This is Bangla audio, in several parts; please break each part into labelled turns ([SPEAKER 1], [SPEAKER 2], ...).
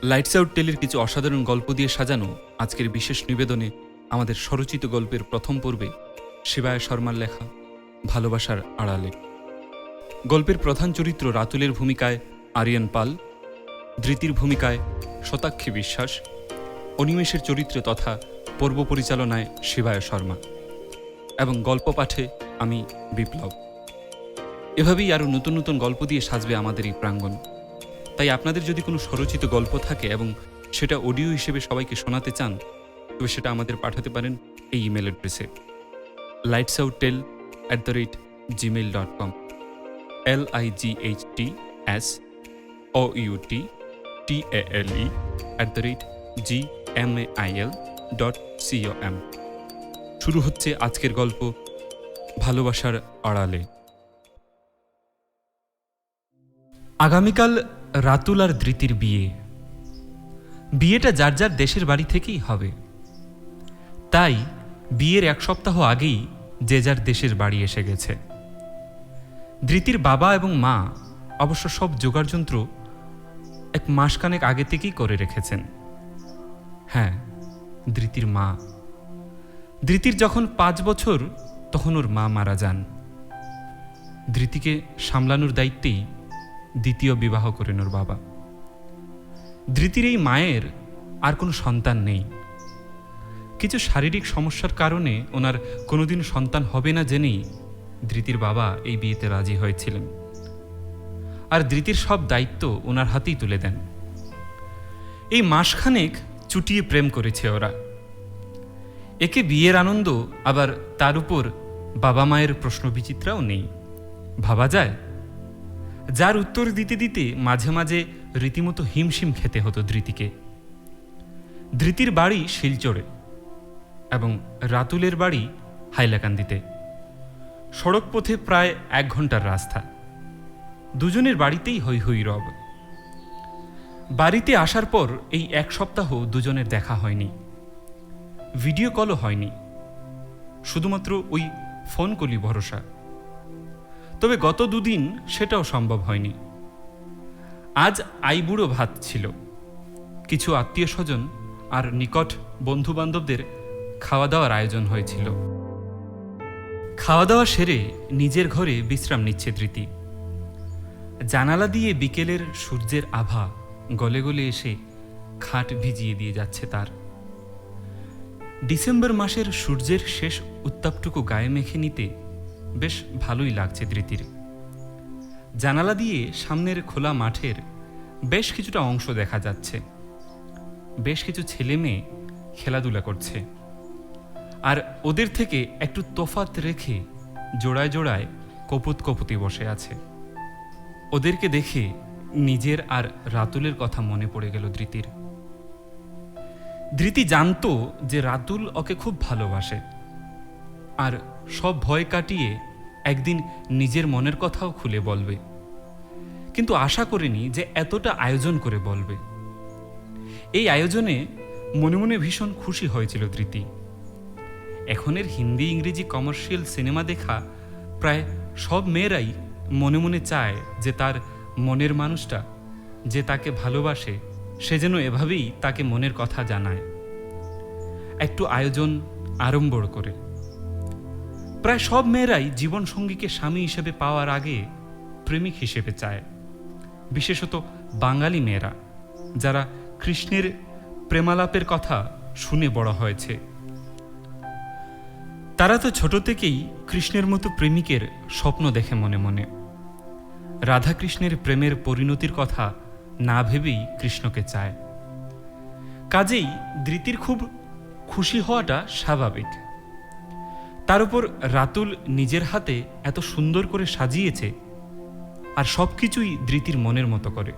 [SPEAKER 1] লাইটস আউট টেলের কিছু অসাধারণ গল্প দিয়ে সাজানো আজকের বিশেষ নিবেদনে আমাদের স্বরচিত গল্পের প্রথম পর্বে শিবায় শর্মার লেখা ভালোবাসার আড়ালে। গল্পের প্রধান চরিত্র রাতুলের ভূমিকায় আরিয়ান পাল, ধৃতির ভূমিকায় শতাক্ষী বিশ্বাস, অনিমেষের চরিত্রে তথা পর্ব পরিচালনায় শিবায় শর্মা এবং গল্প পাঠে আমি বিপ্লব। এভাবেই আরও নতুন নতুন গল্প দিয়ে সাজবে আমাদের এই প্রাঙ্গণ। তাই আপনাদের যদি কোনো স্বরচিত গল্প থাকে এবং সেটা অডিও হিসেবে সবাইকে শোনাতে চান, তবে সেটা আমাদের পাঠাতে পারেন এই ইমেল অ্যাড্রেসে lightsouttel@gmail.com lightsoutale@gmail.com। শুরু হচ্ছে আজকের গল্প ভালোবাসার আড়ালে। আগামীকাল রাতুল আর ধৃতির বিয়েটা যার যার দেশের বাড়ি থেকেই হবে। তাই বিয়ের এক সপ্তাহ আগেই যে যার দেশের বাড়ি এসে গেছে। ধৃতির বাবা এবং মা অবশ্য সব জোগাড়যন্ত্র এক মাসখানেক আগে থেকেই করে রেখেছেন। হ্যাঁ, ধৃতির মা। ধৃতির যখন 5 বছর তখন ওর মা মারা যান। ধৃতিকে সামলানোর দায়িত্বেই দ্বিতীয় বিবাহ করেন ওর বাবা। ধৃতির এই মায়ের আর কোনো সন্তান নেই। কিছু শারীরিক সমস্যার কারণে ওনার কোনোদিন সন্তান হবে না জেনেই ধৃতির বাবা এই বিয়েতে রাজি হয়েছিলেন, আর ধৃতির সব দায়িত্ব ওনার হাতেই তুলে দেন। এই মাসখানেক চুটিয়ে প্রেম করেছে ওরা। একে বিয়ের আনন্দ, আবার তার উপর বাবা মায়ের প্রশ্নবিচিত্রাও নেই। ভাবা যায়, যার উত্তর দিতে দিতে মাঝে মাঝে রীতিমতো হিমশিম খেতে হতো ধৃতিকে। ধৃতির বাড়ি শিলচরে এবং রাতুলের বাড়ি হাইলাকান্দিতে। সড়ক পথে প্রায় 1 ঘন্টার রাস্তা। দুজনের বাড়িতেই হৈ হৈ রব। বাড়িতে আসার পর এই 1 সপ্তাহ দুজনের দেখা হয়নি, ভিডিও কলও হয়নি, শুধুমাত্র ওই ফোন কলি ভরসা। তবে গত 2 দিন সেটাও সম্ভব হয়নি। আজ আইবুড়ো ভাত ছিল। কিছু আত্মীয় স্বজন আর নিকট বন্ধু বান্ধবদের খাওয়া দাওয়ার আয়োজন হয়েছিল। খাওয়া দাওয়া সেরে নিজের ঘরে বিশ্রাম নিচ্ছে ধৃতি। জানালা দিয়ে বিকেলের সূর্যের আভা গলে গলে এসে খাট ভিজিয়ে দিয়ে যাচ্ছে তার। ডিসেম্বর মাসের সূর্যের শেষ উত্তাপটুকু গায়ে মেখে নিতে বেশ ভালোই লাগছে ধৃতির। জানালা দিয়ে সামনের খোলা মাঠের বেশ কিছুটা অংশ দেখা যাচ্ছে। বেশ কিছু ছেলে মেয়ে খেলাধুলা করছে, আর ওদের থেকে একটু তফাৎ রেখে জোড়ায় জোড়ায় কপুত কপুতে বসে আছে। ওদেরকে দেখে নিজের আর রাতুলের কথা মনে পড়ে গেল ধৃতির। ধৃতি জানতো যে রাতুল ওকে খুব ভালোবাসে, আর সব ভয় কাটিয়ে একদিন নিজের মনের কথাও খুলে বলবে। কিন্তু আশা করিনি যে এতটা আয়োজন করে বলবে। এই আয়োজনে মনে মনে ভীষণ খুশি হয়েছিল ধৃতি। এখনের হিন্দি ইংরেজি কমার্শিয়াল সিনেমা দেখা প্রায় সব মেয়েরাই মনে মনে চায় যে তার মনের মানুষটা, যে তাকে ভালোবাসে, সে যেন এভাবেই তাকে মনের কথা জানায়, একটু আয়োজন আড়ম্বর করে। প্রায় সব মেয়েরাই জীবনসঙ্গীকে স্বামী হিসেবে পাওয়ার আগে প্রেমিক হিসেবে চায়, বিশেষত বাঙালি মেয়েরা যারা কৃষ্ণের প্রেমালাপের কথা শুনে বড় হয়েছে। তারা তো ছোট থেকেই কৃষ্ণের মতো প্রেমিকের স্বপ্ন দেখে মনে মনে। রাধাকৃষ্ণের প্রেমের পরিণতির কথা না ভেবেই কৃষ্ণকে চায়। কাজেই ধৃতির খুব খুশি হওয়াটা স্বাভাবিক। তার উপর রাতুল নিজের হাতে এত সুন্দর করে সাজিয়েছে, আর সবকিছুই ধৃতির মনের মতো করে,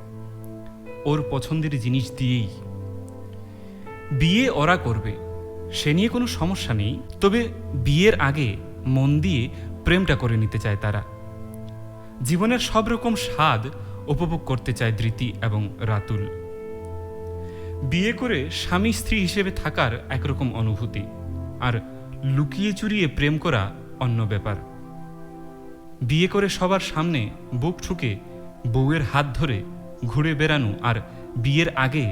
[SPEAKER 1] ওর পছন্দের জিনিস দিয়েই। বিয়ে ওরা করবে, সে নিয়ে কোনো সমস্যা নেই। তবে বিয়ের আগে মন দিয়ে প্রেমটা করে নিতে চায় তারা। জীবনের সব রকম স্বাদ উপভোগ করতে চায় ধৃতি এবং রাতুল। বিয়ে করে স্বামী স্ত্রী হিসেবে থাকার একরকম অনুভূতি, আর লুকিয়ে চুরিয়ে প্রেম করা অন্য ব্যাপার। বিয়ে করে সবার সামনে বুক ঠুকে বউয়ের হাত ধরে ঘুরে বেড়ানো, আর বিয়ের আগে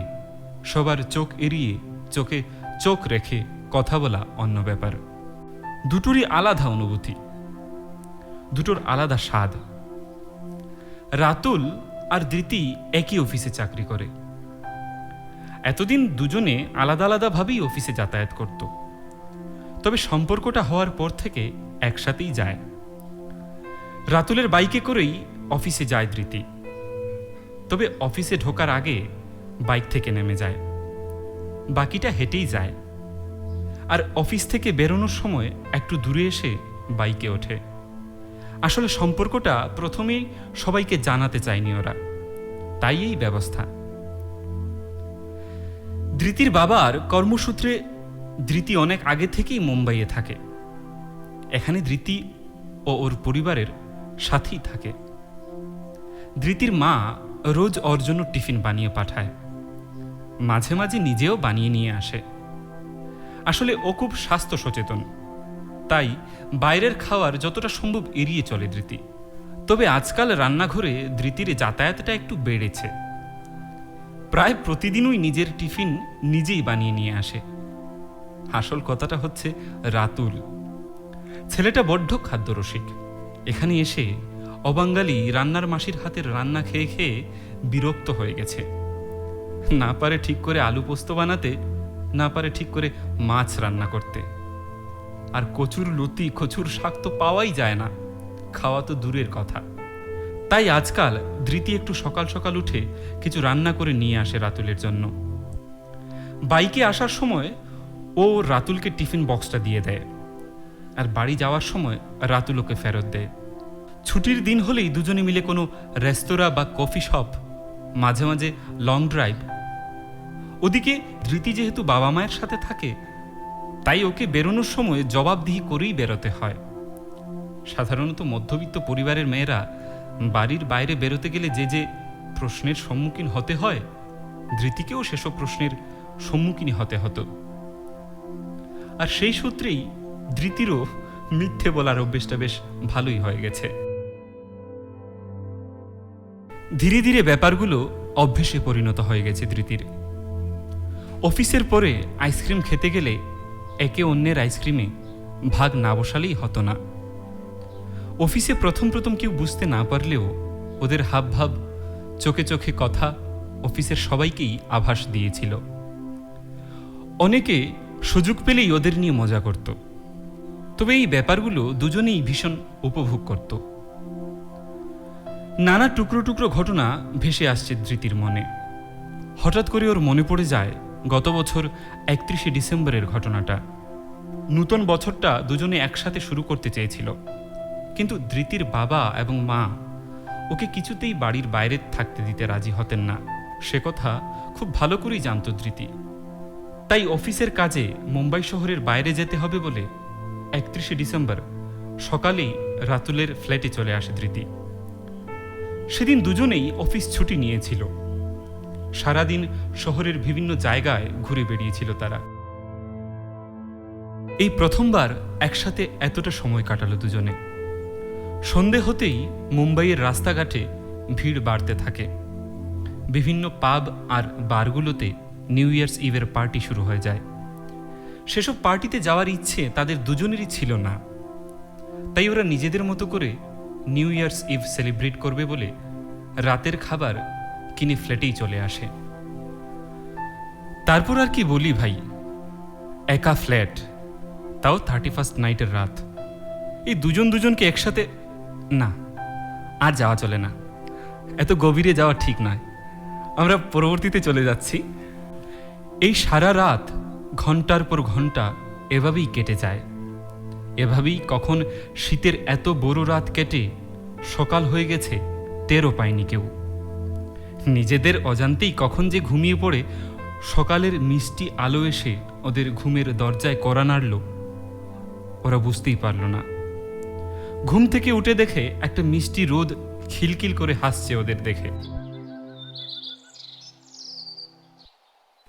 [SPEAKER 1] সবার চোখ এড়িয়ে চোখে চোখ রেখে কথা বলা অন্য ব্যাপার। দুটোরই আলাদা অনুভূতি, দুটোর আলাদা স্বাদ। রাতুল আর ধৃতি একই অফিসে চাকরি করে। এতদিন দুজনে আলাদা আলাদাভাবেই অফিসে যাতায়াত করত, তবে সম্পর্কটা হওয়ার পর থেকে একসাথেই যায়। রাতুলের বাইকে করেই অফিসে যায় ধৃতি, তবে অফিসে ঢোকার আগে বাইক থেকে নেমে যায়, বাকিটা হেঁটেই যায়। আর অফিস থেকে বেরোনোর সময় একটু দূরে এসে বাইকে ওঠে। আসলে সম্পর্কটা প্রথমেই সবাইকে জানাতে চায়নি ওরা, তাই এই ব্যবস্থা। ধৃতির বাবার কর্মসূত্রে ধৃতি অনেক আগে থেকেই মুম্বাইয়ে থাকে। এখানে ধৃতি ও ওর পরিবারের সাথেই থাকে। ধৃতির মা রোজ ওর জন্য টিফিন বানিয়ে পাঠায়, মাঝে মাঝে নিজেও বানিয়ে নিয়ে আসে। আসলে ও খুব স্বাস্থ্য সচেতন, তাই বাইরের খাওয়ার যতটা সম্ভব এড়িয়ে চলে ধৃতি। তবে আজকাল রান্নাঘরে ধৃতির যাতায়াতটা একটু বেড়েছে। প্রায় প্রতিদিনই নিজের টিফিন নিজেই বানিয়ে নিয়ে আসে। আসল কথাটা হচ্ছে রাতুল। ছেলেটা বড্ড খাদ্যরসিক। এখানে এসে অবাঙ্গালি রান্নার মাসির হাতের রান্না খেয়ে খেয়ে বিরক্ত হয়ে গেছে। না পারে ঠিক করে আলু পোস্ত বানাতে, না পারে ঠিক করে মাছ রান্না করতে। আর কচুর লতি কচুর শাক তো পাওয়াই যায় না, খাওয়া তো দূরের কথা। তাই আজকাল ধৃতি একটু সকাল সকাল উঠে কিছু রান্না করে নিয়ে আসে রাতুলের জন্য। বাইকে আসার সময় ও রাতুলকে টিফিন বক্সটা দিয়ে দেয়, আর বাড়ি যাওয়ার সময় রাতুল ওকে ফেরত দেয়। ছুটির দিন হলেই দুজনে মিলে কোনো রেস্তোরাঁ বা কফি শপ, মাঝে মাঝে লং ড্রাইভ। ওদিকে ধৃতি যেহেতু বাবা মায়ের সাথে থাকে, তাই ওকে বেরোনোর সময় জবাবদিহি করেই বেরোতে হয়। সাধারণত মধ্যবিত্ত পরিবারের মেয়েরা বাড়ির বাইরে বেরোতে গেলে যে যে প্রশ্নের সম্মুখীন হতে হয়, ধৃতিকেও সেসব প্রশ্নের সম্মুখীন হতে হতো। আর সেই সূত্রেই ধৃতিরও মিথ্যে বলার অভ্যেসটা বেশ ভালোই হয়ে গেছে। ধীরে ধীরে ব্যাপারগুলো অভ্যেসে পরিণত হয়ে গেছে ধৃতির। অফিসের পরে আইসক্রিম খেতে গেলে একে অন্যের আইসক্রিমে ভাগ না বসালেই হতো না। অফিসে প্রথম প্রথম কেউ বুঝতে না পারলেও ওদের হাবভাব, চোখে চোখে কথা অফিসের সবাইকেই আভাস দিয়েছিল। অনেকে সুযোগ পেলেই ওদের নিয়ে মজা করত, তবে এই ব্যাপারগুলো দুজনেই ভীষণ উপভোগ করত। নানা টুকরো টুকরো ঘটনা ভেসে আসছে ধৃতির মনে। হঠাৎ করে ওর মনে পড়ে যায় গত বছর 31শে ডিসেম্বরের ঘটনাটা। নূতন বছরটা দুজনে একসাথে শুরু করতে চেয়েছিল, কিন্তু ধৃতির বাবা এবং মা ওকে কিছুতেই বাড়ির বাইরে থাকতে দিতে রাজি হতেন না। সে কথা খুব ভালো করেই জানত ধৃতি। তাই অফিসের কাজে মুম্বাই শহরের বাইরে যেতে হবে বলে 31শে ডিসেম্বর সকালেই রাতুলের ফ্ল্যাটে চলে আসে ধৃতি। সেদিন দুজনেই অফিস ছুটি নিয়েছিল। সারাদিন শহরের বিভিন্ন জায়গায় ঘুরে বেড়িয়েছিল তারা। এই প্রথমবার একসাথে এতটা সময় কাটালো দুজনে। সন্ধে হতেই মুম্বাইয়ের রাস্তাঘাটে ভিড় বাড়তে থাকে। বিভিন্ন পাব আর বারগুলোতে নিউ ইয়ার্স ইভের পার্টি শুরু হয়ে যায়। সেসব পার্টিতে যাওয়ার ইচ্ছে তাদের দুজনেরই ছিল না, তাই ওরা নিজেদের মতো করে নিউ ইয়ার্স ইভ সেলিব্রেট করবে বলে রাতের খাবার কিনে ফ্ল্যাটেই চলে আসে। তারপর আর কি বলি ভাই, একা ফ্ল্যাট, তাও 31st নাইটের রাত। এই দুজন দুজনকে একসাথে না, আর যাওয়া চলে না। এত গভীরে যাওয়া ঠিক নয়। আমরা পরবর্তীতে চলে যাচ্ছি। এই সারা রাত ঘন্টার পর ঘন্টা এভাবেই কেটে যায়। এভাবেই কখন শীতের এত বড় রাত কেটে সকাল হয়ে গেছে টেরও পায়নি কেউ। নিজেদের অজান্তেই কখন যে ঘুমিয়ে পড়ে সকালের মিষ্টি আলো এসে ওদের ঘুমের দরজায় কড়া নাড়ল, ওরা বুঝতেই পারল না। ঘুম থেকে উঠে দেখে একটা মিষ্টি রোদ খিলখিল করে হাসছে ওদের দেখে।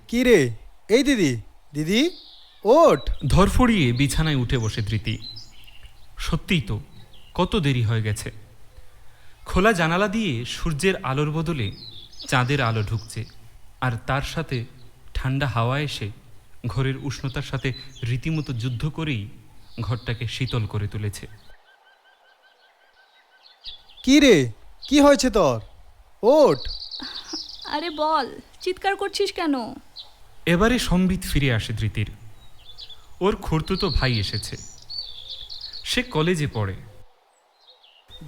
[SPEAKER 2] কি রে, এই দিদি, দিদি ওঠ।
[SPEAKER 1] ধরফড়িয়ে বিছানায় উঠে বসে ধৃতি। সত্যিই তো কত দেরি হয়ে গেছে। খোলা জানালা দিয়ে সূর্যের আলোর বদলে চাঁদের আলো ঢুকছে, আর তার সাথে ঠান্ডা হাওয়া এসে ঘরের উষ্ণতার সাথে রীতিমতো যুদ্ধ করেই ঘরটাকে শীতল করে তুলেছে।
[SPEAKER 2] কি রে, কি হয়েছে তোর? ওঠ।
[SPEAKER 3] আরে বল, চিৎকার করছিস কেন?
[SPEAKER 1] এবারে সম্বিত ফিরে আসে ধৃতির। ওর খুড়তুতো ভাই এসেছে। সে কলেজে পড়ে।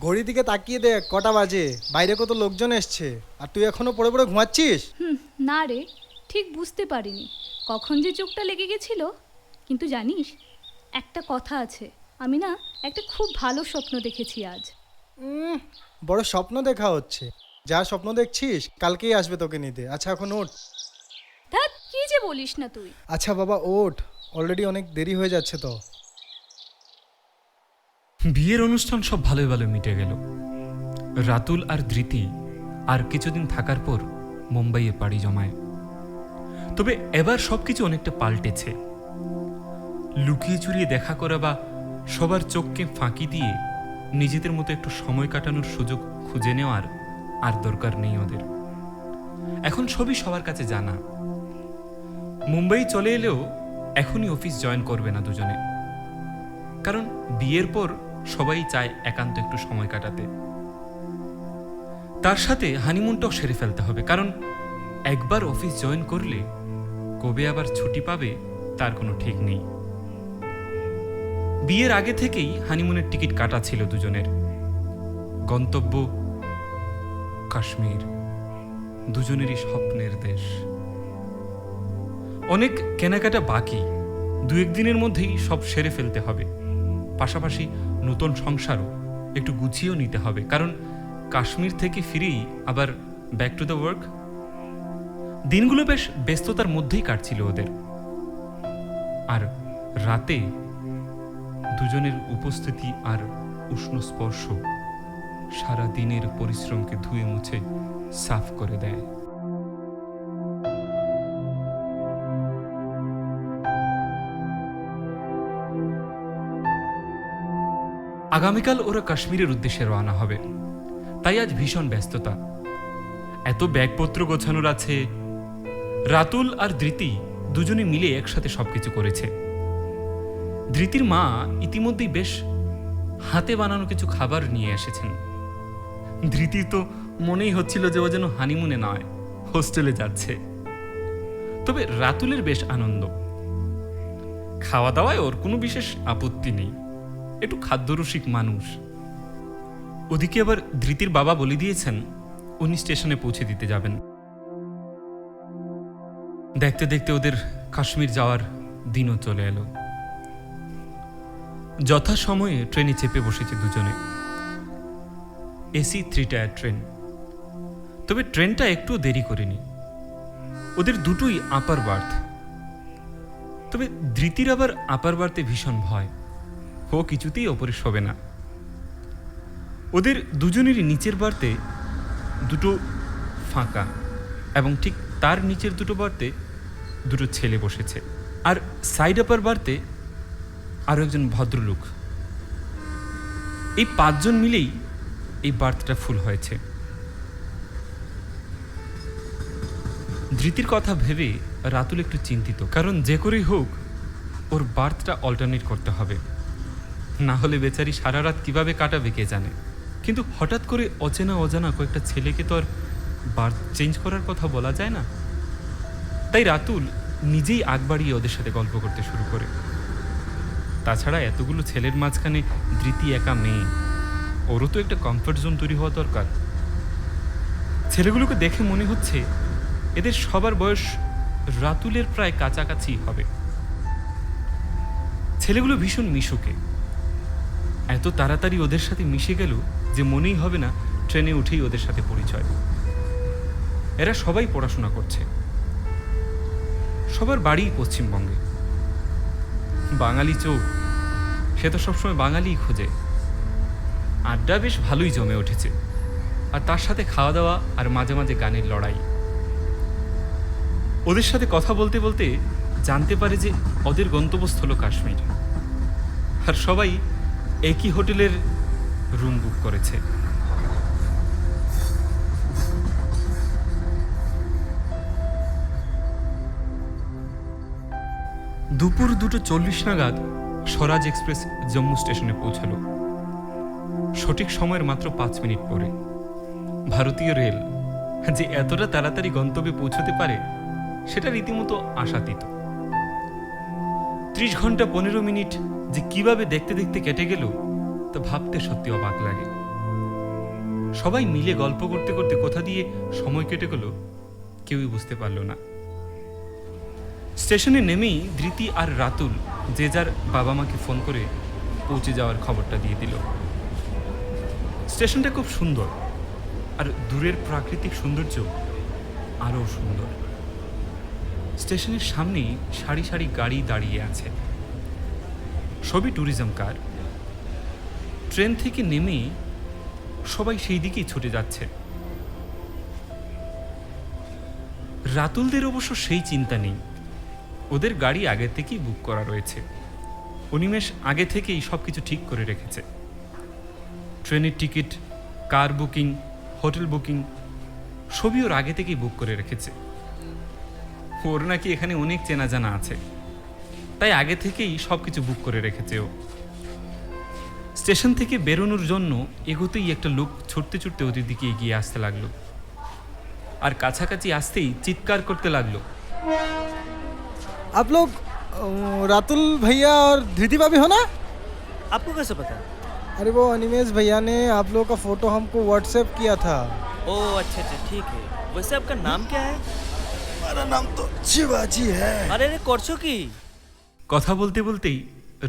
[SPEAKER 2] ঘড়ির দিকে তাকিয়ে দেখ কটা বাজে, বাইরে কত লোকজন এসছে, আর তুই এখনো পড়ে পড়ে ঘুমাচ্ছিস?
[SPEAKER 3] না রে, ঠিক বুঝতে পারিনি কখন যে চোখটা লেগে গেছিল। কিন্তু জানিস, একটা কথা আছে, আমি না একটা খুব ভালো স্বপ্ন দেখেছি আজ।
[SPEAKER 2] বড় স্বপ্ন দেখা হচ্ছে। যা স্বপ্ন দেখছিস কালকেই আসবে তোকে নিতে। আচ্ছা এখন ওঠ।
[SPEAKER 3] ধ্যাৎ, কি যে বলিস না তুই।
[SPEAKER 2] আচ্ছা বাবা ওঠ, অলরেডি অনেক দেরি হয়ে যাচ্ছে তো।
[SPEAKER 1] বিয়ের অনুষ্ঠান সব ভালোই ভালো মিটে গেল। রাতুল আর ধৃতি আর কিছুদিন থাকার পর মুম্বাইয়ে পাড়ি জমায়। তবে এবার সবকিছু অনেকটা পাল্টেছে। লুকিয়ে চুরিয়ে দেখা করা বা সবার চোখকে ফাঁকি দিয়ে নিজেদের মতো একটু সময় কাটানোর সুযোগ খুঁজে নেওয়ার আর দরকার নেই ওদের। এখন সবই সবার কাছে জানা। মুম্বাই চলে এলেও এখনই অফিস জয়েন করবে না দুজনে, কারণ বিয়ের পর সবাই চায় একান্ত একটু সময় কাটাতে। তার সাথে হানিমুনটাও সেরে ফেলতে হবে, কারণ একবার অফিস জয়েন করলে কবে আবার ছুটি পাবে তার কোনো ঠিক নেই। বিয়ের আগে থেকেই হানিমুনের টিকিট কাটা ছিল দুজনের। গন্তব্য কাশ্মীর, দুজনেরই স্বপ্নের দেশ। অনেক কেনাকাটা বাকি, দু একদিনের মধ্যেই সব সেরে ফেলতে হবে। পাশাপাশি নতুন সংসারও একটু গুছিয়েও নিতে হবে, কারণ কাশ্মীর থেকে ফিরেই আবার ব্যাক টু দ্য ওয়ার্ক। দিনগুলো বেশ ব্যস্ততার মধ্যেই কাটছিল ওদের। আর রাতে দুজনের উপস্থিতি আর উষ্ণ স্পর্শ সারা দিনের পরিশ্রমকে ধুয়ে মুছে সাফ করে দেয়। আগামীকাল ওরা কাশ্মীরের উদ্দেশ্যে রওনা হবে, তাই আজ ভীষণ ব্যস্ততা। এত ব্যাগপত্র গোছানোর আছে। রাতুল আর ধৃতি দুজনে মিলে একসাথে সবকিছু করেছে। ধৃতির মা ইতিমধ্যেই বেশ হাতে বানানো কিছু খাবার নিয়ে এসেছেন। ধৃতির তো মনেই হচ্ছিল যে ও যেন হানিমুনে নয়, হোস্টেলে যাচ্ছে। তবে রাতুলের বেশ আনন্দ। খাওয়া দাওয়ায় ওর কোনো বিশেষ আপত্তি নেই, একটু খাদ্যরসিক মানুষ। ওদিকে আবার ধৃতির বাবা বলে দিয়েছেন উনি স্টেশনে পৌঁছে দিতে যাবেন। দেখতে দেখতে ওদের কাশ্মীর যাওয়ার দিনও চলে এলো। যথাসময়ে ট্রেনে চেপে বসেছে দুজনে। AC 3 tyre train. তবে ট্রেনটা একটু দেরি করেনি। ওদের দুটোই আপার বার্থ। তবে ধৃতির আবার আপার বার্থে ভীষণ ভয়, ও কিছুতেই ওপরে শোবে না। ওদের দুজনেরই নিচের বার্থে দুটো ফাঁকা, এবং ঠিক তার নিচের দুটো বার্থে দুটো ছেলে বসেছে। আর সাইড আপার বার্থে আরও একজন ভদ্রলোক। এই 5 জন মিলেই এই বার্থটা ফুল হয়েছে। ধৃতির কথা ভেবে রাতুল একটু চিন্তিত, কারণ যে করেই হোক ওর বার্থটা অল্টারনেট করতে হবে, না হলে বেচারি সারা রাত কিভাবে কাটাবে কে জানে। কিন্তু হঠাৎ করে অচেনা অজানা কয়েকটা ছেলেকে তো আর বার্থ চেঞ্জ করার কথা বলা যায় না। তাই রাতুল নিজেই আগ বাড়িয়ে ওদের সাথে গল্প করতে শুরু করে। তাছাড়া এতগুলো ছেলের মাঝখানে ধৃতি একা মেয়ে, ওরও তো একটা কমফর্ট জোন তৈরি হওয়া দরকার। ছেলেগুলোকে দেখে মনে হচ্ছে এদের সবার বয়স রাতুলের প্রায় কাছাকাছি হবে। ছেলেগুলো ভীষণ মিশুকে। এত তাড়াতাড়ি ওদের সাথে মিশে গেল যে মনেই হবে না ট্রেনে উঠেই ওদের সাথে পরিচয়। এরা সবাই পড়াশোনা করছে। সবার বাড়ি পশ্চিমবঙ্গে। বাঙালি চোখ, সে তো সবসময় বাঙালিই খোঁজে। আড্ডা বেশ ভালোই জমে উঠেছে, আর তার সাথে খাওয়া দাওয়া আর মাঝে মাঝে গানের লড়াই। ওদের সাথে কথা বলতে বলতে জানতে পারে যে ওদের গন্তব্যস্থল কাশ্মীর, আর সবাই একই হোটেলের রুম বুক করেছে। দুপুর 2:40 নাগাদ স্বরাজ এক্সপ্রেস জম্মু স্টেশনে পৌঁছালো। সঠিক সময়ের মাত্র 5 মিনিট পরে। ভারতীয় রেল যে এতটা তাড়াতাড়ি গন্তব্যে পৌঁছতে পারে সেটা রীতিমতো আশাতীত। 30 ঘন্টা 15 মিনিট যে কিভাবে দেখতে দেখতে কেটে গেল তা ভাবতে সত্যি অবাক লাগে। সবাই মিলে গল্প করতে করতে কোথা দিয়ে সময় কেটে গেল কেউই বুঝতে পারল না। স্টেশনে নেমেই ধৃতি আর রাতুল যে যার বাবা মাকে ফোন করে পৌঁছে যাওয়ার খবরটা দিয়ে দিল। স্টেশনটা খুব সুন্দর, আর দূরের প্রাকৃতিক সৌন্দর্য আরও সুন্দর। স্টেশনের সামনেই সারি সারি গাড়ি দাঁড়িয়ে আছে, সবই ট্যুরিজম কার। ট্রেন থেকে নেমেই সবাই সেই দিকেই ছুটে যাচ্ছে। রাতুলদের অবশ্য সেই চিন্তা নেই, ওদের গাড়ি আগে থেকেই বুক করা রয়েছে। অনিমেষ আগে থেকেই সব কিছু ঠিক করে রেখেছে। ট্রেনের টিকিট, কার বুকিং, হোটেল বুকিং সবই ওর আগে থেকেই বুক করে রেখেছে। ওর নাকি এখানে অনেক চেনা জানা আছে, তাই আগে থেকেই সব কিছু বুক করে রেখেছে ও। স্টেশন থেকে বেরোনোর জন্য এগোতেই একটা লোক ছুটতে ছুটতে ওদের দিকে এগিয়ে আসতে লাগলো, আর কাছাকাছি আসতেই চিৎকার করতে লাগলো,
[SPEAKER 2] आप लोग रातुल भैया और धृति भाभी हो ना?
[SPEAKER 4] आपको कैसे पता?
[SPEAKER 2] अरे वो अनिमेश भैया ने आप लोगों का फोटो हमको व्हाट्सएप किया था।
[SPEAKER 4] ओ अच्छा अच्छा ठीक है। वैसे आपका नाम क्या है?
[SPEAKER 2] मेरा नाम तो शिवाजी है।
[SPEAKER 4] अरे अरे করছো কি?
[SPEAKER 1] কথা বলতে বলতেই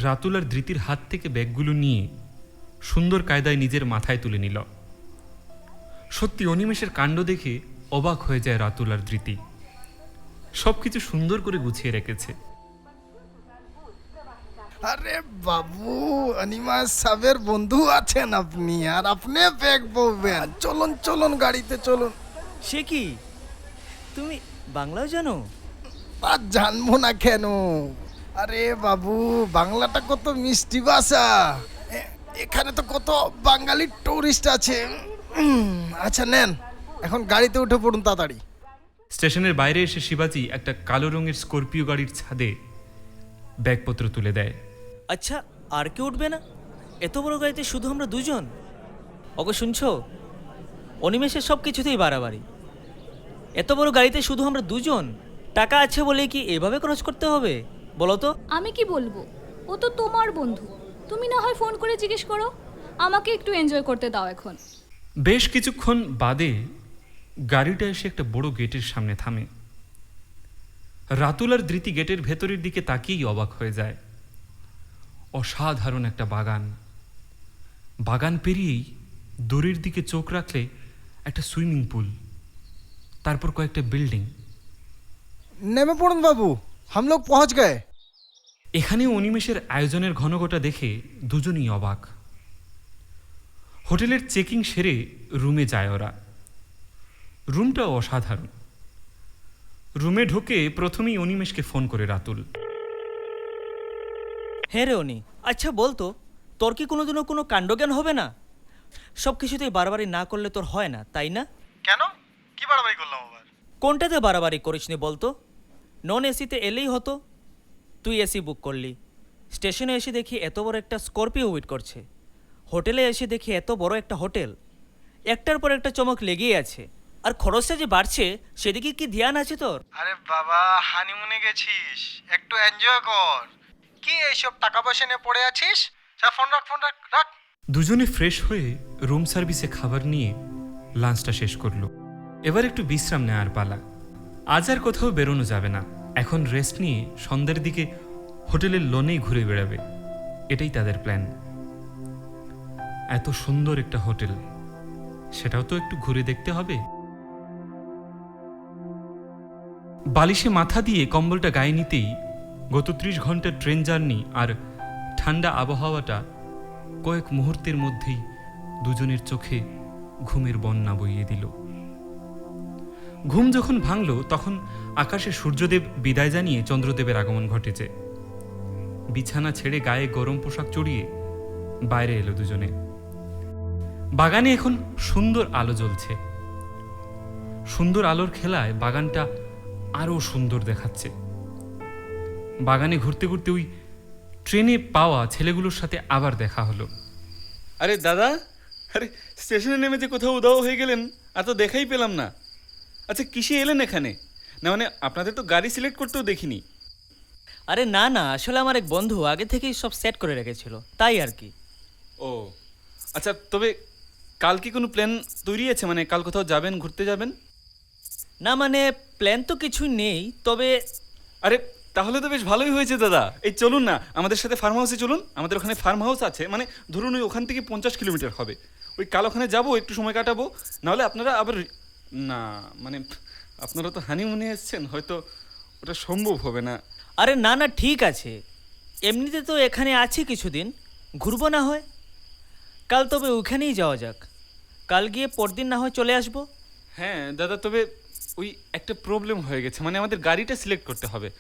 [SPEAKER 1] রাতুল আর ধৃতির হাত থেকে ব্যাগগুলো নিয়ে সুন্দর কায়দায় নিজের মাথায় তুলে নিল। সত্যি অনিমেষের কাণ্ড দেখে অবাক হয়ে যায় রাতুল আর ধৃতি। সবকিছু সুন্দর করে গুছিয়ে রেখেছে।
[SPEAKER 2] আরে বাবু, অনিমেষ সাবের বন্ধু আছেন আপনি, আর আপনি ব্যাগ বলবেন। চলুন চলুন গাড়িতে চলুন।
[SPEAKER 4] সে কি, তুমি বাংলাও জানো?
[SPEAKER 2] তা জানবো না কেন? আরে বাবু, বাংলাটা কত মিষ্টি ভাষা। এখানে তো কত বাঙালি টুরিস্ট আছে। আচ্ছা নেন, এখন গাড়িতে উঠে পড়ুন তাড়াতাড়ি।
[SPEAKER 1] স্টেশনের বাইরে এসে শিবাজি একটা কালো রঙের স্করপিও গাড়ির ছাদে ব্যাগপত্র তুলে দেয়।
[SPEAKER 4] আচ্ছা, আর কেউ উঠবে না? এত বড় গাড়িতে শুধু আমরা দুজন? ওকে শুনছো? অনিমেষের সব কিছুতেই বাড়াবাড়ি। এত বড় গাড়িতে শুধু আমরা দুজন? টাকা আছে বলে কি এভাবে খরচ করতে হবে বলো তো?
[SPEAKER 3] আমি কি বলবো, ও তো তোমার বন্ধু। তুমি না হয় ফোন করে জিজ্ঞেস করো। আমাকে একটু এনজয় করতে দাও এখন।
[SPEAKER 1] বেশ কিছুক্ষণ বাদে গাড়িটা এসে একটা বড় গেটের সামনে থামে। রাতুল আর ধৃতি গেটের ভেতরের দিকে তাকিয়েই অবাক হয়ে যায়। অসাধারণ একটা বাগান। বাগান পেরিয়েই দূরের দিকে চোখ রাখলে একটা সুইমিং পুল, তারপর কয়েকটা বিল্ডিং।
[SPEAKER 2] নেমে পড়ুন বাবু, हम लोग पहुंच गए।
[SPEAKER 1] এখানে অনিমেষের আয়োজনের ঘনঘটা দেখে দুজনই অবাক। হোটেলের চেকিং সেরে রুমে যায় ওরা। রুমটা অসাধারণ। রুমে ঢুকে প্রথমেই অনিমেষকে ফোন করে রাতুল।
[SPEAKER 4] হ্যাঁ রে অনি, আচ্ছা বলতো, তোর কি কোনোদিনও কোনো কাণ্ডজ্ঞান হবে না? সব কিছুতেই বাড়াবাড়ি না করলে তোর হয় না, তাই না?
[SPEAKER 2] কেন, কি বাড়াবাড়ি করলাম আবার?
[SPEAKER 4] কোনটাতে বাড়াবাড়ি করিসনি বলতো? নন এসিতে এলেই হতো, তুই এসি বুক করলি। স্টেশনে এসে দেখি এত বড় একটা স্করপিও ওয়েট করছে। হোটেলে এসে দেখি এত বড় একটা হোটেল, একটার পর একটা চমক লেগেই আছে। আর খরচটা যে বাড়ছে সেদিকে কি ধ্যান আছে তোর?
[SPEAKER 2] আরে বাবা, হানিমুনে গেছিস, একটু এনজয় কর। কি এইসব টাকা পয়সা নিয়ে পড়ে আছিস? ফোন রাখ, ফোন রাখ রাখ।
[SPEAKER 1] দুজনে ফ্রেশ হয়ে রুম সার্ভিসে খাবার নিয়ে লাঞ্চটা শেষ করলো। এবার একটু বিশ্রাম নেওয়ার পালা। আজ আর কোথাও বেরোনো যাবে না। এখন রেস্ট নিয়ে সন্ধ্যের দিকে হোটেলের লনেই ঘুরে বেড়াবে, এটাই তাদের প্ল্যান। এত সুন্দর একটা হোটেল, সেটাও তো একটু ঘুরে দেখতে হবে। বালিশে মাথা দিয়ে কম্বলটা গায়ে নিতেই গত 30 ঘন্টার ট্রেন জার্নি আর ঠান্ডা আবহাওয়াটা কয়েক মুহূর্তের মধ্যেই দুজনের চোখে ঘুমের বন্যা বইয়ে দিল। ঘুম যখন ভাঙল তখন আকাশে সূর্যদেব বিদায় জানিয়ে চন্দ্রদেবের আগমন ঘটেছে। বিছানা ছেড়ে গায়ে গরম পোশাক চড়িয়ে বাইরে এলো দুজনে। বাগানে এখন সুন্দর আলো জ্বলছে। সুন্দর আলোর খেলায় বাগানটা আরো সুন্দর দেখাচ্ছে। বাগানে ঘুরতে ঘুরতে ওই ট্রেনে পাওয়া ছেলেগুলোর সাথে আবার দেখা হলো।
[SPEAKER 5] আরে দাদা, আরে স্টেশনে নেমে যে কোথাও উধাও হয়ে গেলেন, আর তো দেখাই পেলাম না। আচ্ছা, কিসে এলেন এখানে? না মানে আপনাদের তো গাড়ি সিলেক্ট করতেও দেখিনি।
[SPEAKER 4] আরে না না, আসলে আমার এক বন্ধু আগে থেকেই সব সেট করে রেখেছিল, তাই আর কি।
[SPEAKER 5] ও আচ্ছা, তবে কাল কি কোনো প্ল্যান তৈরি আছে? মানে কাল কোথাও যাবেন, ঘুরতে যাবেন?
[SPEAKER 4] না মানে প্ল্যান তো কিছুই নেই, তবে
[SPEAKER 5] আরে তাহলে তো বেশ ভালোই হয়েছে দাদা। এই চলুন না আমাদের সাথে ফার্ম হাউসে চলুন। আমাদের ওখানে ফার্ম হাউস আছে, মানে ধরুন ওই ওখান থেকে 50 কিলোমিটার হবে। ওই কাল ওখানে যাবো, একটু সময় কাটাবো। নাহলে আপনারা আবার না মানে আপনারা তো হানিমুনে এসছেন, হয়তো ওটা সম্ভব হবে না।
[SPEAKER 4] আরে না না ঠিক আছে, এমনিতে তো এখানে আছি কিছুদিন, ঘুরবো না হয়। কাল তবে ওখানেই যাওয়া যাক, কাল গিয়ে পরদিন না হয় চলে আসবো।
[SPEAKER 5] হ্যাঁ দাদা, তবে ওই একটা প্রবলেম হয়ে গেছে, মানে আমাদের গাড়িটা সিলেক্ট করতে হবে।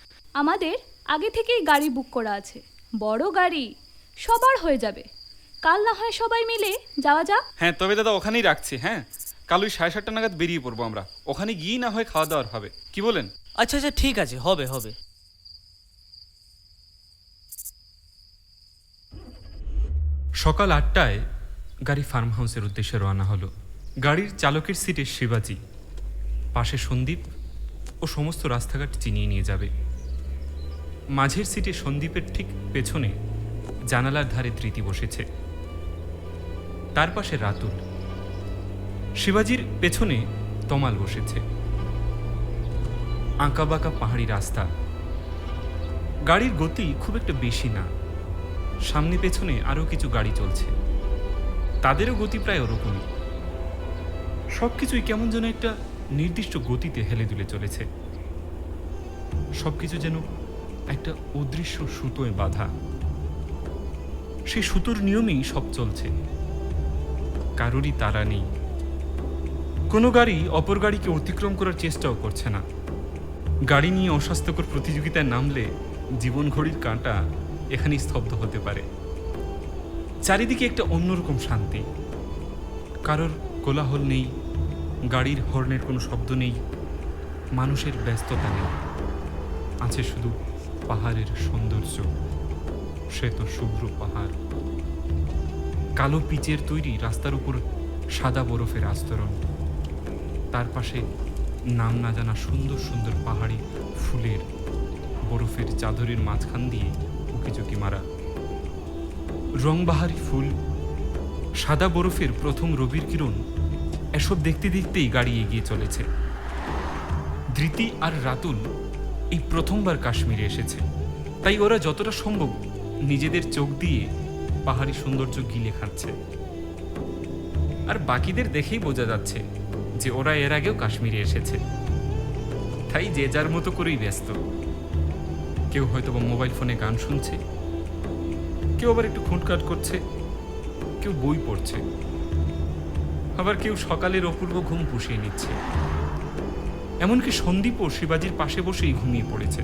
[SPEAKER 3] আমাদের আগে থেকেই গাড়ি বুক করা আছে, বড় গাড়ি, সবার হয়ে যাবে। কাল না হয় সবাই মিলে যাওয়া যাক।
[SPEAKER 5] হ্যাঁ তবে দাদা ওখানেই রাখছি। হ্যাঁ, কাল ওই 7:30 নাগাদ বেরিয়ে পড়বো আমরা। ওখানে গিয়ে না হয় খাওয়া দাওয়ার হবে, কি বলেন?
[SPEAKER 4] আচ্ছা আচ্ছা ঠিক আছে, হবে হবে।
[SPEAKER 1] সকাল 8টায় গাড়ি ফার্ম হাউসের উদ্দেশ্যে রওনা হলো। গাড়ির চালকের সিটে শিবাজি, পাশে সন্দীপ ও সমস্ত রাস্তাঘাট চিনিয়ে নিয়ে যাবে। মাঝের সিটে সন্দীপের ঠিক পেছনে জানালার ধারে ধৃতি বসেছে, তার পাশে রাতুল। শিবাজির পেছনে তমাল বসেছে। আঁকাবাঁকা পাহাড়ি রাস্তা, গাড়ির গতি খুব একটা বেশি না। সামনে পেছনে আরও কিছু গাড়ি চলছে, তাদেরও গতি প্রায় ওরকমই। সবকিছুই কেমন যেন একটা নির্দিষ্ট গতিতে হেলে দুলে চলেছে। সবকিছু যেন একটা অদৃশ্য সুতোয় বাঁধা। সেই সুতোর নিয়মেই সব চলছে, কারোরই তাড়া নেই। কোনো গাড়ি অপর গাড়িকে অতিক্রম করার চেষ্টাও করছে না। গাড়ি নিয়ে অস্বাস্থ্যকর প্রতিযোগিতায় নামলে জীবন ঘড়ির কাঁটা এখানেই স্তব্ধ হতে পারে। চারিদিকে একটা অন্যরকম শান্তি, কারোর কোলাহল নেই, গাড়ির হর্নের কোনো শব্দ নেই, মানুষের ব্যস্ততা নেই। আছে শুধু পাহাড়ের সৌন্দর্য, শ্বেত শুভ্র পাহাড়, কালো পিচের তৈরি রাস্তার উপর সাদা বরফের আস্তরণ, তার পাশে নাম না জানা সুন্দর সুন্দর পাহাড়ি ফুলের বরফের চাদরের মাঝখান দিয়ে উকিঝুঁকি মারা রংবাহারি ফুল, সাদা বরফের প্রথম রবির কিরণ, এসব দেখতে দেখতেই গাড়ি এগিয়ে চলেছে। ধৃতি আর রাতুল এই প্রথমবার কাশ্মীরে এসেছে, তাই ওরা যতটা সম্ভব নিজেদের চোখ দিয়ে পাহাড়ি সৌন্দর্য গিলে খাচ্ছে। আর বাকিদের দেখেই বোঝা যাচ্ছে যে ওরা এর আগেও কাশ্মীরে এসেছে, তাই যে যার মতো করেই ব্যস্ত। কেউ হয়তো বা মোবাইল ফোনে গান শুনছে, কেউ আবার একটু খুঁটকাট করছে, কেউ বই পড়ছে, আবার কেউ সকালের অপূর্ব ঘুম পুষিয়ে নিচ্ছে। এমনকি সন্দীপও শিবাজির পাশে বসেই ঘুমিয়ে পড়েছে।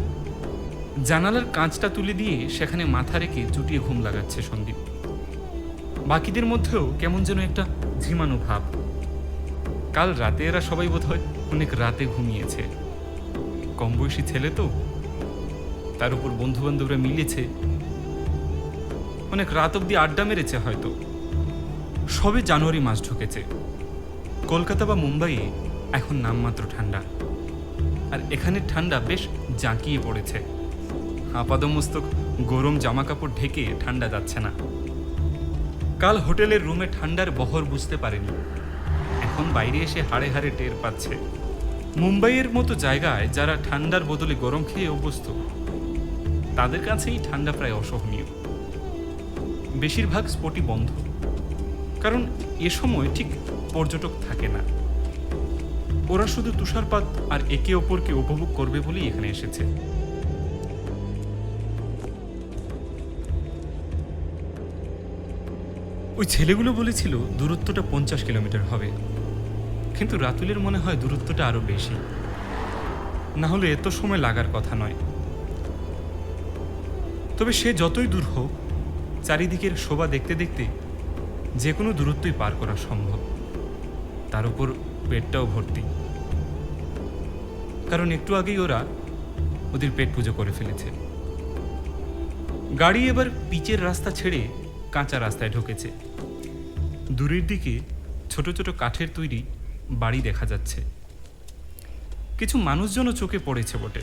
[SPEAKER 1] জানালার কাঁচটা তুলে দিয়ে সেখানে মাথা রেখে চুটিয়ে ঘুম লাগাচ্ছে সন্দীপ। বাকিদের মধ্যেও কেমন যেন একটা ঝিমানো ভাব। কাল রাতে এরা সবাই বোধহয় অনেক রাতে ঘুমিয়েছে। কম বয়সী ছেলে তো, তার উপর বন্ধু বান্ধবরা মিলেছে, অনেক রাত অব্দি আড্ডা মেরেছে হয়তো। সবে জানুয়ারি মাস ঢুকেছে। কলকাতা বা মুম্বাইয়ে এখন নামমাত্র ঠান্ডা, আর এখানের ঠান্ডা বেশ জাঁকিয়ে পড়েছে। আপাদমস্তক গরম জামা কাপড় ঢেকে ঠান্ডা যাচ্ছে না। কাল হোটেলের রুমে ঠান্ডার বহর বুঝতে পারেনি, এখন বাইরে এসে হাড়ে হাড়ে টের পাচ্ছে। মুম্বাইয়ের মতো জায়গায় যারা ঠান্ডার বদলে গরম খেয়ে অভ্যস্ত, তাদের কাছেই ঠান্ডা প্রায় অসহনীয়। বেশিরভাগ স্পটই বন্ধ, কারণ এ সময় ঠিক পর্যটক থাকে না। ওরা শুধু তুষারপাত আর একে অপরকে উপভোগ করবে বলেই এখানে এসেছে। ওই ছেলেগুলো বলেছিল দূরত্বটা 50 কিলোমিটার হবে, কিন্তু রাতুলের মনে হয় দূরত্বটা আরো বেশি, না হলে এত সময় লাগার কথা নয়। তবে সে যতই দূর হোক, চারিদিকের শোভা দেখতে দেখতে যে কোনো দূরত্বই পার করা সম্ভব। তার উপর পেটটাও ভর্তি, কারণ একটু আগেই ওরা ওদের পেট পুজো করে ফেলেছে। গাড়ি এবার পিচের রাস্তা ছেড়ে কাঁচা রাস্তায় ঢুকেছে। দূরের দিকে ছোট ছোট কাঠের তৈরি বাড়ি দেখা যাচ্ছে। কিছু মানুষজনও চোখে পড়েছে বটে।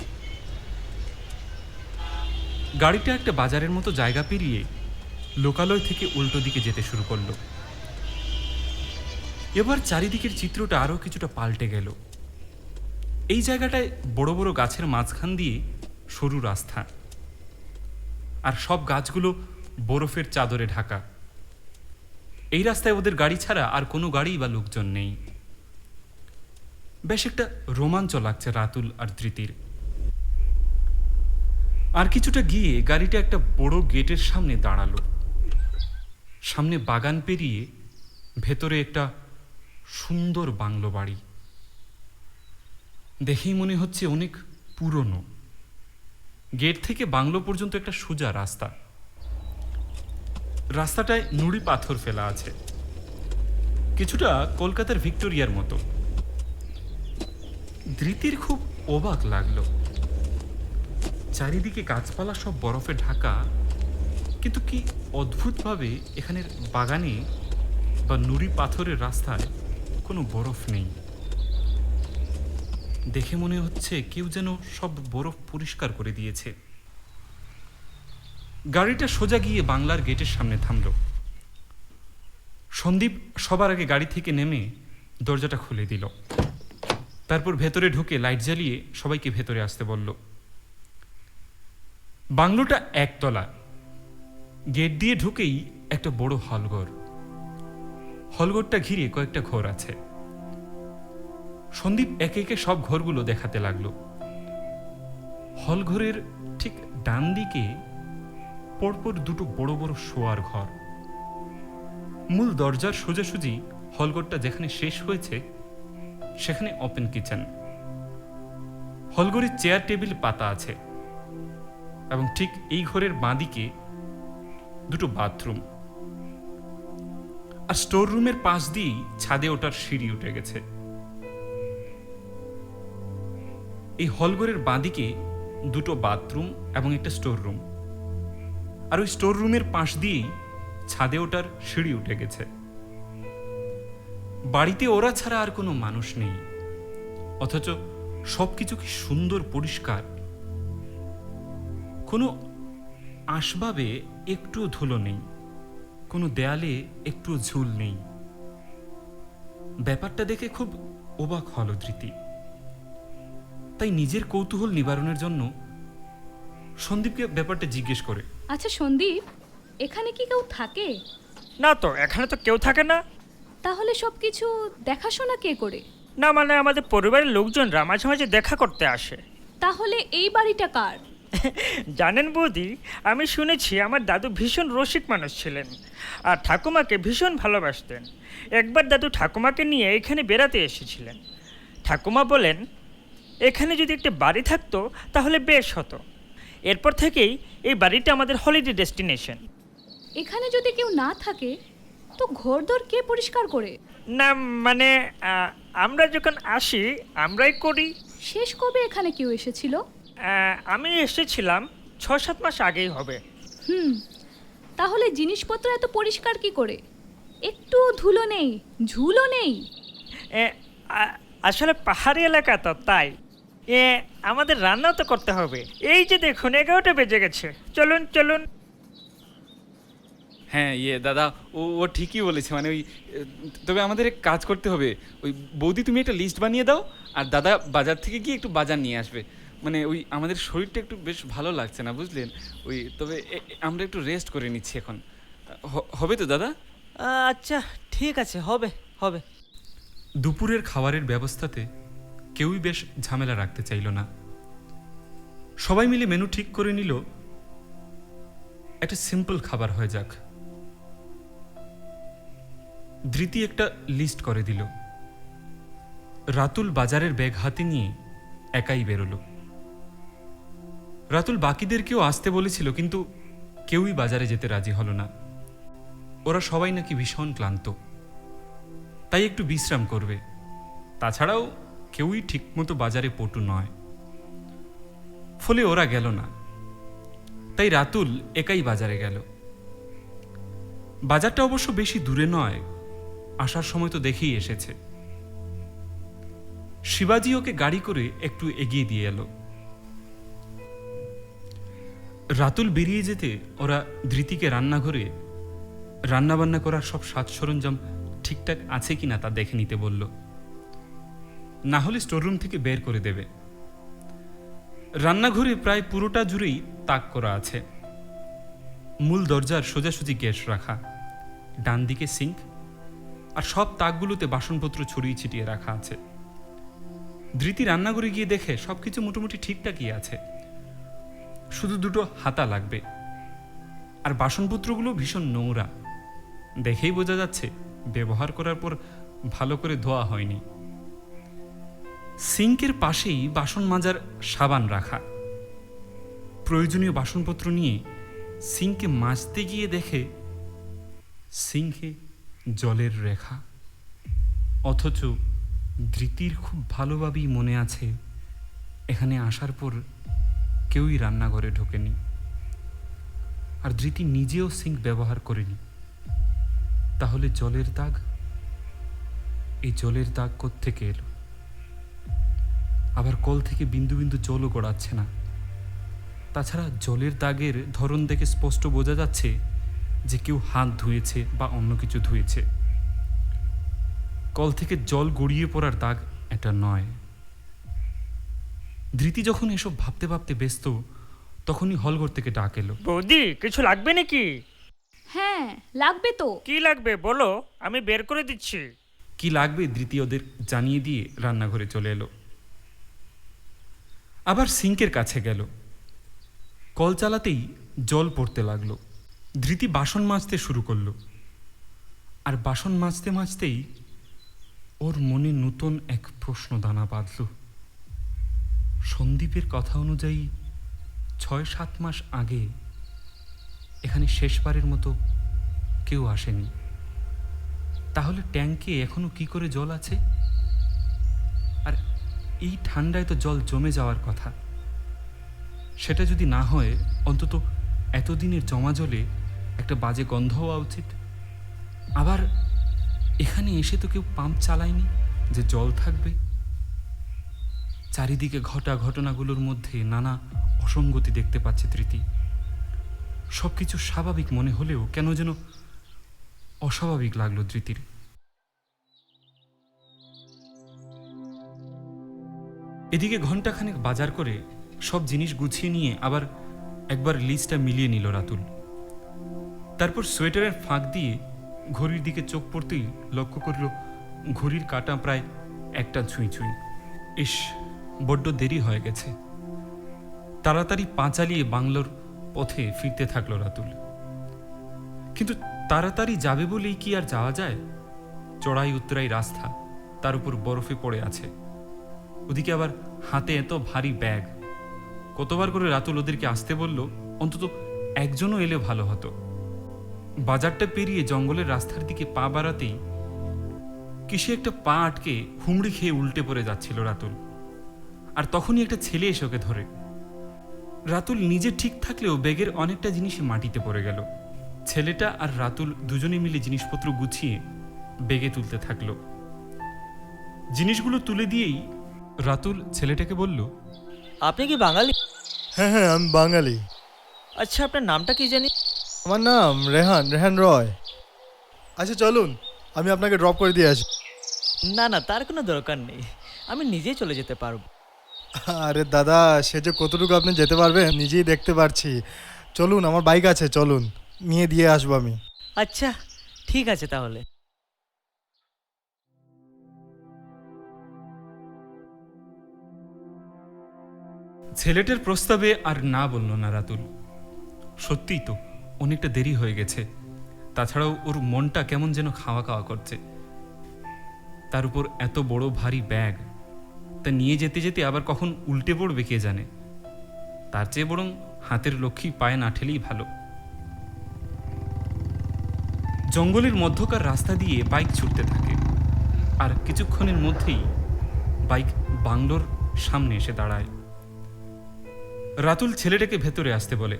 [SPEAKER 1] গাড়িটা একটা বাজারের মতো জায়গা পেরিয়ে লোকালয় থেকে উল্টো দিকে যেতে শুরু করলো। এবার চারিদিকের চিত্রটা আরো কিছুটা পাল্টে গেল। এই জায়গাটায় বড় বড় গাছের মাঝখান দিয়ে সরু রাস্তা, আর সব গাছগুলো বরফের চাদরে ঢাকা। এই রাস্তায় ওদের গাড়ি ছাড়া আর কোনো গাড়ি বা লোকজন নেই। বেশ একটা রোমাঞ্চ লাগছে রাতুল আর ধৃতির। আর কিছুটা গিয়ে গাড়িটা একটা বড় গেটের সামনে দাঁড়ালো। সামনে বাগান পেরিয়ে ভেতরে একটা সুন্দর বাংলো বাড়ি। দেখেই মনে হচ্ছে অনেক পুরনো। গেট থেকে বাংলো পর্যন্ত একটা সোজা রাস্তা। রাস্তাটায় নুড়ি পাথর ফেলা আছে, কিছুটা কলকাতার ভিক্টোরিয়ার মতো। ধৃতির খুব অবাক লাগলো। চারিদিকে গাছপালা সব বরফে ঢাকা, কিন্তু কি অদ্ভুতভাবে এখানের বাগানে বা নুড়ি পাথরের রাস্তায় কোনো বরফ নেই। দেখে মনে হচ্ছে কেউ যেন সব বরফ পরিষ্কার করে দিয়েছে। গাড়িটা সোজা গিয়ে বাংলার গেটের সামনে থামল। সন্দীপ সবার আগে গাড়ি থেকে নেমে দরজাটা খুলে দিল। তারপর ভেতরে ঢুকে লাইট জ্বালিয়ে সবাইকে ভেতরে আসতে বলল। বাংলোটা একতলা। গেট দিয়ে ঢুকেই একটা বড় হলঘর। হলঘরটা ঘিরে কয়েকটা ঘর আছে। সন্দীপ একে একে সব ঘরগুলো দেখাতে লাগলো। হলঘরের ঠিক ডান দিকে পরপর দুটো বড় বড় শোয়ার ঘর। মূল দরজার সোজাসুজি হলঘরটা যেখানে শেষ হয়েছে সেখানে ওপেন কিচেন। হলঘরে চেয়ার টেবিল পাতা আছে, এবং ঠিক এই ঘরের বাঁদিকে দুটো বাথরুম। আর স্টোর রুমের পাশ দিয়েই ছাদে ওঠার সিঁড়ি উঠে গেছে। এই হলঘরের বাঁদিকে দুটো বাথরুম এবং একটা স্টোর রুম, আর ওই স্টোর রুমের পাশ দিয়েই ছাদে ওঠার সিঁড়ি উঠে গেছে। বাড়িতে ওরা ছাড়া আর কোনো মানুষ নেই, অথচ সবকিছু কি সুন্দর পরিষ্কার। কোনো আসবাবে একটু ধুলো নেই, কোনো দেয়ালে একটু ঝুল নেই। ব্যাপারটা দেখে খুব অবাক হলো ধৃতি। তাই নিজের কৌতূহল নিবারণের জন্য সন্দীপকে ব্যাপারটা জিজ্ঞেস করে।
[SPEAKER 3] আচ্ছা সন্দীপ, এখানে কি কেউ থাকে?
[SPEAKER 6] না তো, এখানে তো কেউ থাকে না।
[SPEAKER 3] তাহলে সব কিছু দেখাশোনা কে করে?
[SPEAKER 6] না মানে আমাদের পরিবারের লোকজনরা মাঝে মাঝে দেখা করতে আসে।
[SPEAKER 3] তাহলে এই বাড়িটা কার?
[SPEAKER 6] জানেন বৌদি, আমি শুনেছি আমার দাদু ভীষণ রসিক মানুষ ছিলেন আর ঠাকুমাকে ভীষণ ভালোবাসতেন। একবার দাদু ঠাকুমাকে নিয়ে এখানে বেড়াতে এসেছিলেন। ঠাকুমা বলেন এখানে যদি একটা বাড়ি থাকতো তাহলে বেশ হতো। এরপর থেকেই এই বাড়িটা আমাদের হলিডে ডেস্টিনেশন।
[SPEAKER 3] এখানে যদি কেউ না থাকে তো ঘরদোর কে পরিষ্কার করে?
[SPEAKER 6] না মানে আমরা যখন আসি আমরাই করি।
[SPEAKER 3] শেষ কবে এখানে কেউ এসেছিল?
[SPEAKER 6] আমি এসেছিলাম 6-7 মাস আগেই হবে।
[SPEAKER 3] তাহলে জিনিসপত্র এত পরিষ্কার কি করে? একটু ধুলো নেই, ঝুলও নেই।
[SPEAKER 6] আসলে পাহাড়ি এলাকা তো, তাই আমাদের রান্নাও তো করতে হবে। এই যে দেখুন 11টা বেজে গেছে, চলুন চলুন।
[SPEAKER 5] হ্যাঁ দাদা, ও ঠিকই বলেছে। মানে ওই তবে আমাদের এক কাজ করতে হবে। ওই বৌদি তুমি একটা লিস্ট বানিয়ে দাও, আর দাদা বাজার থেকে গিয়ে একটু বাজার নিয়ে আসবে। মানে ওই আমাদের শরীরটা একটু বেশ ভালো লাগছে না, বুঝলেন? ওই তবে আমরা একটু রেস্ট করে নিচ্ছি এখন। হবে তো দাদা?
[SPEAKER 4] আচ্ছা ঠিক আছে, হবে হবে।
[SPEAKER 1] দুপুরের খাবারের ব্যবস্থাতে কেউই বেশ ঝামেলা রাখতে চাইল না। সবাই মিলে মেনু ঠিক করে নিল একটা সিম্পল খাবার হয়ে যাক। ধৃতি একটা লিস্ট করে দিল। রাতুল বাজারের ব্যাগ হাতে নিয়ে একাই বেরোলো। রাতুল বাকিদেরকেও আসতে বলেছিল, কিন্তু কেউই বাজারে যেতে রাজি হলো না। ওরা সবাই নাকি ভীষণ ক্লান্ত, তাই একটু বিশ্রাম করবে। তাছাড়াও কেউই ঠিকমতো বাজারে পটু নয়, ফলে ওরা গেল না। তাই রাতুল একাই বাজারে গেল। বাজারটা অবশ্য বেশি দূরে নয়, আসার সময় তো দেখেই এসেছে। শিবাজি ওকে গাড়ি করে একটু এগিয়ে দিয়ে এলো। রাতুল বেরিয়ে যেতে ওরা ধৃতিকে রান্নাঘরে রান্নাবান্না করার সব সাজ সরঞ্জাম ঠিকঠাক আছে কিনা তা দেখে নিতে বলল, না হলে স্টোররুম থেকে বের করে দেবে। রান্নাঘরে প্রায় পুরোটা জুড়েই তাক করা আছে। মূল দরজার সোজাসুজি গ্যাস রাখা, ডান দিকে সিঙ্ক, আর সব তাকগুলোতে বাসনপত্র ছড়িয়ে ছিটিয়ে রাখা আছে। ধৃতি রান্নাঘরে গিয়ে দেখে সবকিছু মোটামুটি ঠিকঠাকই আছে, শুধু দুটো হাতা লাগবে। আর বাসনপত্রগুলো ভীষণ নোংরা, দেখেই বোঝা যাচ্ছে ব্যবহার করার পর ভালো করে ধোয়া হয়নি। সিঙ্কের পাশেই বাসন মাজার সাবান রাখা। প্রয়োজনীয় বাসনপত্র নিয়ে সিঙ্কে মাজতে গিয়ে দেখে সিঙ্কে জলের রেখা, অথচ ধৃতির খুব ভালোভাবেই মনে আছে এখানে আসার পর কেউই রান্নাঘরে ঢোকেনি, আর ধৃতি নিজেও সিঙ্ক ব্যবহার করেনি। তাহলে জলের দাগ, এই জলের দাগ কোত্থেকে এলো? আবার কল থেকে বিন্দু বিন্দু জলও গড়াচ্ছে না। তাছাড়া জলের দাগের ধরন দেখে স্পষ্ট বোঝা যাচ্ছে যে কেউ হাত ধুয়েছে বা অন্য কিছু ধুয়েছে। কল থেকে জল গড়িয়ে পড়ার দাগ এটা নয়। ধৃতি যখন এসব ভাবতে ভাবতে ব্যস্ত, তখনই হলঘর থেকে ডাক এলো।
[SPEAKER 6] বৌদি, কিছু লাগবে নাকি?
[SPEAKER 3] হ্যাঁ, লাগবে তো।
[SPEAKER 6] কি লাগবে বলো, আমি বের করে দিচ্ছি।
[SPEAKER 1] কি লাগবে ধৃতি ওদের জানিয়ে দিয়ে রান্নাঘরে চলে এলো। আবার সিঙ্কের কাছে গেল। কল চালাতেই জল পড়তে লাগলো। ধৃতি বাসন মাজতে শুরু করলো। আর বাসন মাজতে মাজতেই ওর মনে নতুন এক প্রশ্ন দানা বাঁধল। সন্দীপের কথা অনুযায়ী ৬-৭ মাস আগে এখানে শেষবারের মতো কেউ আসেনি। তাহলে ট্যাঙ্কে এখনো কি করে জল আছে? আর এই ঠান্ডায় তো জল জমে যাওয়ার কথা। সেটা যদি না হয়, অন্তত এতদিনের জমা জলে একটা বাজে গন্ধ হওয়া উচিত। আবার এখানে এসে তো কেউ পাম্প চালায়নি যে জল থাকবে। চারিদিকে ঘটা ঘটনাগুলোর মধ্যে নানা অসঙ্গতি দেখতে পাচ্ছে ধৃতি। সবকিছু স্বাভাবিক মনে হলেও কেন যেন অস্বাভাবিক লাগলো ধৃতির। এদিকে ঘন্টাখানেক বাজার করে সব জিনিস গুছিয়ে নিয়ে আবার একবার লিস্টটা মিলিয়ে নিল রাতুল। তারপর সোয়েটারের ফাঁক দিয়ে ঘড়ির দিকে চোখ পড়তেই লক্ষ্য করল ঘড়ির কাঁটা প্রায় 1টা ছুঁই ছুঁই। ইস, বড্ড দেরি হয়ে গেছে। তাড়াতাড়ি পা চালিয়ে বাংলোর পথে ফিরতে থাকলো রাতুল। কিন্তু তাড়াতাড়ি যাবে বলেই কি আর যাওয়া যায়? চড়াই উত্তরাই রাস্তা, তার উপর বরফে পড়ে আছে। ওদিকে আবার হাতে এত ভারী ব্যাগ। কতবার করে রাতুল ওদেরকে আসতে বলল, অন্তত একজনও এলে ভালো হতো। বাজারটা পেরিয়ে জঙ্গলের রাস্তার দিকে পা বাড়াতেই কিসে একটা পা আটকে হুমড়ি খেয়ে উল্টে পড়ে যাচ্ছিল রাতুল। আর তখনই একটা ছেলে এসে ওকে ধরে। রাতুল নিজে ঠিক থাকলেও ব্যাগের অনেকটা জিনিসই মাটিতে পড়ে গেল। ছেলেটা আর রাতুল দুজনে মিলে জিনিসপত্র গুছিয়ে ব্যাগে তুলতে থাকলো। জিনিসগুলো তুলে দিয়েই রাতুল ছেলেটাকে বলল,
[SPEAKER 4] আপনি কি বাঙালি?
[SPEAKER 2] হ্যাঁ হ্যাঁ, আমি বাঙালি।
[SPEAKER 4] আচ্ছা, আপনার নামটা কি জানি?
[SPEAKER 2] আমার নাম রেহান রয়। আচ্ছা চলুন, আমি আপনাকে ড্রপ করে দিয়ে আসি।
[SPEAKER 4] না না, তার কোনো দরকার নেই, আমি নিজেই চলে যেতে পারবো।
[SPEAKER 2] আরে দাদা, সে যে কতটুকু আপনি যেতে পারবেন নিজেই দেখতে পারছি। চলুন, আমার বাইক আছে, চলুন নিয়ে দিয়ে আসবো আমি।
[SPEAKER 4] আচ্ছা ঠিক আছে তাহলে।
[SPEAKER 1] ছেলেটার প্রস্তাবে আর না বলল না রাতুল। সত্যিই তো অনেকটা দেরি হয়ে গেছে। তাছাড়াও ওর মনটা কেমন যেন খাওয়া খাওয়া করছে। তার উপর এত বড় ভারী ব্যাগ, তা নিয়ে যেতে যেতে আবার কখন উল্টে পড়বে কে জানে। তার চেয়ে বরং হাতের লক্ষ্মী পায়ে না ঠেলেই ভালো। জঙ্গলের মধ্যকার রাস্তা দিয়ে বাইক ছুটতে থাকে। আর কিছুক্ষণের মধ্যেই বাইক বাংলোর সামনে এসে দাঁড়ায়। রাতুল ছেলেটাকে ভেতরে আসতে বলে।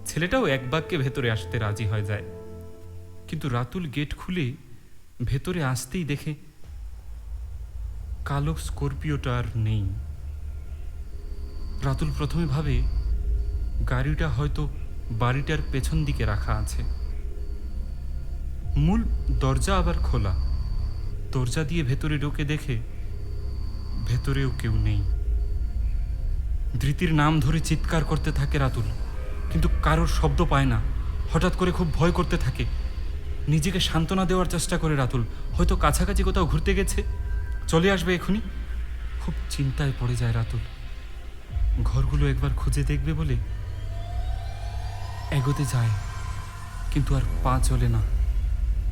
[SPEAKER 1] ছেলেটাও এক বাক্যে ভেতরে আসতে রাজি হয়ে যায়, কিন্তু রাতুল গেট খুলে ভেতরে আসতেই দেখে কালো স্করপিওটা আর নেই। রাতুল প্রথমে ভাবে গাড়িটা হয়তো বাড়িটার পেছন দিকে রাখা আছে। মূল দরজা আবার খোলা। দরজা দিয়ে ভেতরে ঢুকে দেখে ভেতরেও কেউ নেই। ধৃতির নাম ধরে চিৎকার করতে থাকে রাতুল, কিন্তু কারোর শব্দ পায় না। হঠাৎ করে খুব ভয় করতে থাকে। নিজেকে সান্ত্বনা দেওয়ার চেষ্টা করে রাতুল, হয়তো কাছাকাছি কোথাও ঘুরতে গেছে, চলে আসবে এখনই। খুব চিন্তায় পড়ে যায় রাতুল। ঘরগুলো একবার খুঁজে দেখবে বলে এগোতে যায়, কিন্তু আর পা চলে না।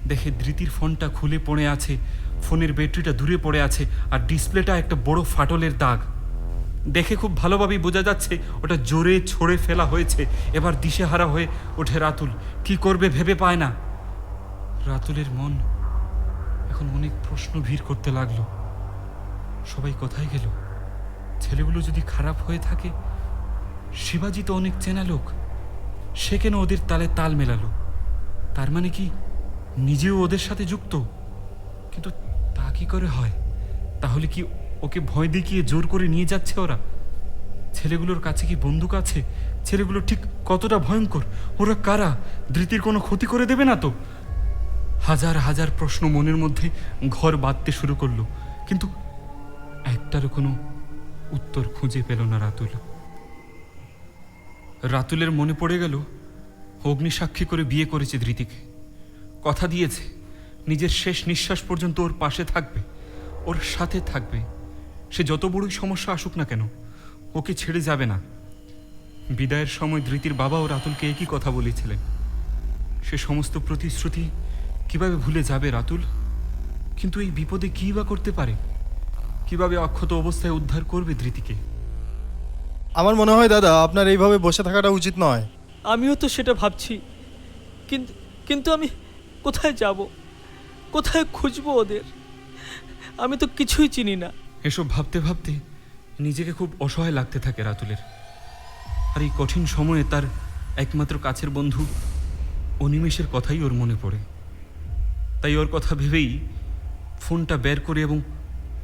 [SPEAKER 1] দেখে ধৃতির ফোনটা খুলে পড়ে আছে, ফোনের ব্যাটারিটা দূরে পড়ে আছে, আর ডিসপ্লেটা একটা বড় ফাটলের দাগ। দেখে খুব ভালোভাবেই বোঝা যাচ্ছে ওটা জোরে ছড়ে ফেলা হয়েছে। এবার দিশেহারা হয়ে ওঠে রাতুল, কি করবে ভেবে পায় না। রাতুলের মন এখন অনেক প্রশ্ন ভিড় করতে লাগলো। সবাই কোথায় গেল? ছেলেগুলো যদি খারাপ হয়ে থাকে, শিবাজি তো অনেক চেনা লোক, সে কেন ওদের তালে তাল মেলালো? তার মানে কি নিজেও ওদের সাথে যুক্ত? কিন্তু তা কি করে হয়? তাহলে কি ওকে ভয় দেখিয়ে জোর করে নিয়ে যাচ্ছে ওরা? ছেলেগুলোর কাছে কি বন্দুক আছে? ছেলেগুলো ঠিক কতটা ভয়ঙ্কর? ওরা কারা? ধৃতির কোনো ক্ষতি করে দেবে না তো? হাজার হাজার প্রশ্ন মনের মধ্যে ঘর বাঁধতে শুরু করলো, কিন্তু একটারও কোনো উত্তর খুঁজে পেল না রাতুল। রাতুলের মনে পড়ে গেল অগ্নিসাক্ষী করে বিয়ে করেছে ধৃতিকে। কথা দিয়েছে নিজের শেষ নিঃশ্বাস পর্যন্ত ওর পাশে থাকবে, ওর সাথে থাকবে। সে যত বড়ই সমস্যা আসুক না কেন, ওকে ছেড়ে যাবে না। বিদায়ের সময় ধৃতির বাবাও রাতুলকে একই কথা বলেছিলেন। সে সমস্ত প্রতিশ্রুতি কিভাবে ভুলে যাবে রাতুল? কিন্তু এই বিপদে কী বা করতে পারে? কিভাবে অক্ষত অবস্থায় উদ্ধার করবে ধৃতিকে?
[SPEAKER 7] আমার মনে হয় দাদা আপনার এইভাবে বসে থাকাটা উচিত নয়।
[SPEAKER 4] আমিও তো সেটা ভাবছি, কিন্তু কিন্তু আমি কোথায় যাব, কোথায় খুঁজবো ওদের? আমি তো কিছুই চিনি না।
[SPEAKER 1] এসব ভাবতে ভাবতে নিজেকে খুব অসহায় লাগতে থাকে রাতুলের। আর এই কঠিন সময়ে তার একমাত্র কাছের বন্ধু অনিমেষের কথাই ওর মনে পড়ে। তাই ওর কথা ভেবেই ফোনটা বের করে এবং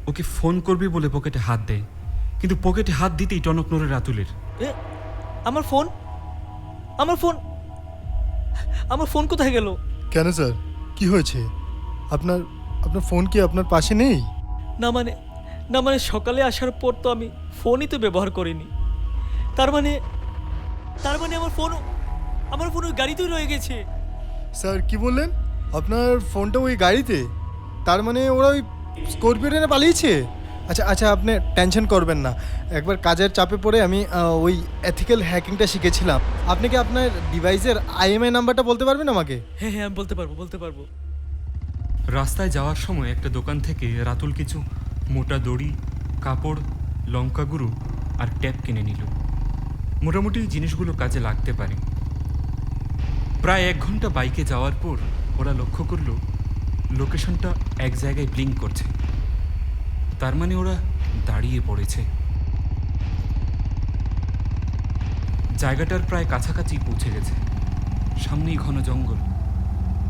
[SPEAKER 1] ওকে ফোন করবে বলে পকেটে হাত দেয়, কিন্তু পকেটে হাত দিতেই টনক নড়ে রাতুলের।
[SPEAKER 4] এ, আমার ফোন, আমার ফোন, আমার ফোন কোথায় গেল?
[SPEAKER 7] কেন স্যার, কি হয়েছে? আপনার আপনার ফোন কি আপনার পাশে নেই?
[SPEAKER 4] না মানে সকালে আসার পর তো আমি ফোনই তো ব্যবহার করিনি। তার মানে আমার ফোন ওই গাড়িতেই রয়ে গেছে।
[SPEAKER 7] স্যার কি বললেন? আপনার ফোনটা ওই গাড়িতে? তার মানে ওরা ওই স্করপিও নিয়ে পালিয়েছে? আচ্ছা আচ্ছা, আপনি টেনশন করবেন না। একবার কাজের চাপে পড়ে আমি ওই এথিক্যাল হ্যাকিংটা শিখেছিলাম। আপনি কি আপনার ডিভাইসের আইএমআই নাম্বারটা বলতে পারবেন আমাকে?
[SPEAKER 4] হ্যাঁ আমি বলতে পারবো।
[SPEAKER 1] রাস্তায় যাওয়ার সময় একটা দোকান থেকে রাতুল কিছু মোটা দড়ি, কাপড়, লঙ্কা গুঁড়ো আর ট্যাপ কিনে নিল। মোটামুটি জিনিসগুলো কাজে লাগতে পারে। প্রায় 1 ঘন্টা বাইকে যাওয়ার পর ওরা লক্ষ্য করলো লোকেশনটা এক জায়গায় ব্লিঙ্ক করছে। তার মানে ওরা দাঁড়িয়ে পড়েছে। জায়গাটার প্রায় কাছাকাছি পৌঁছে গেছে। সামনেই ঘন জঙ্গল,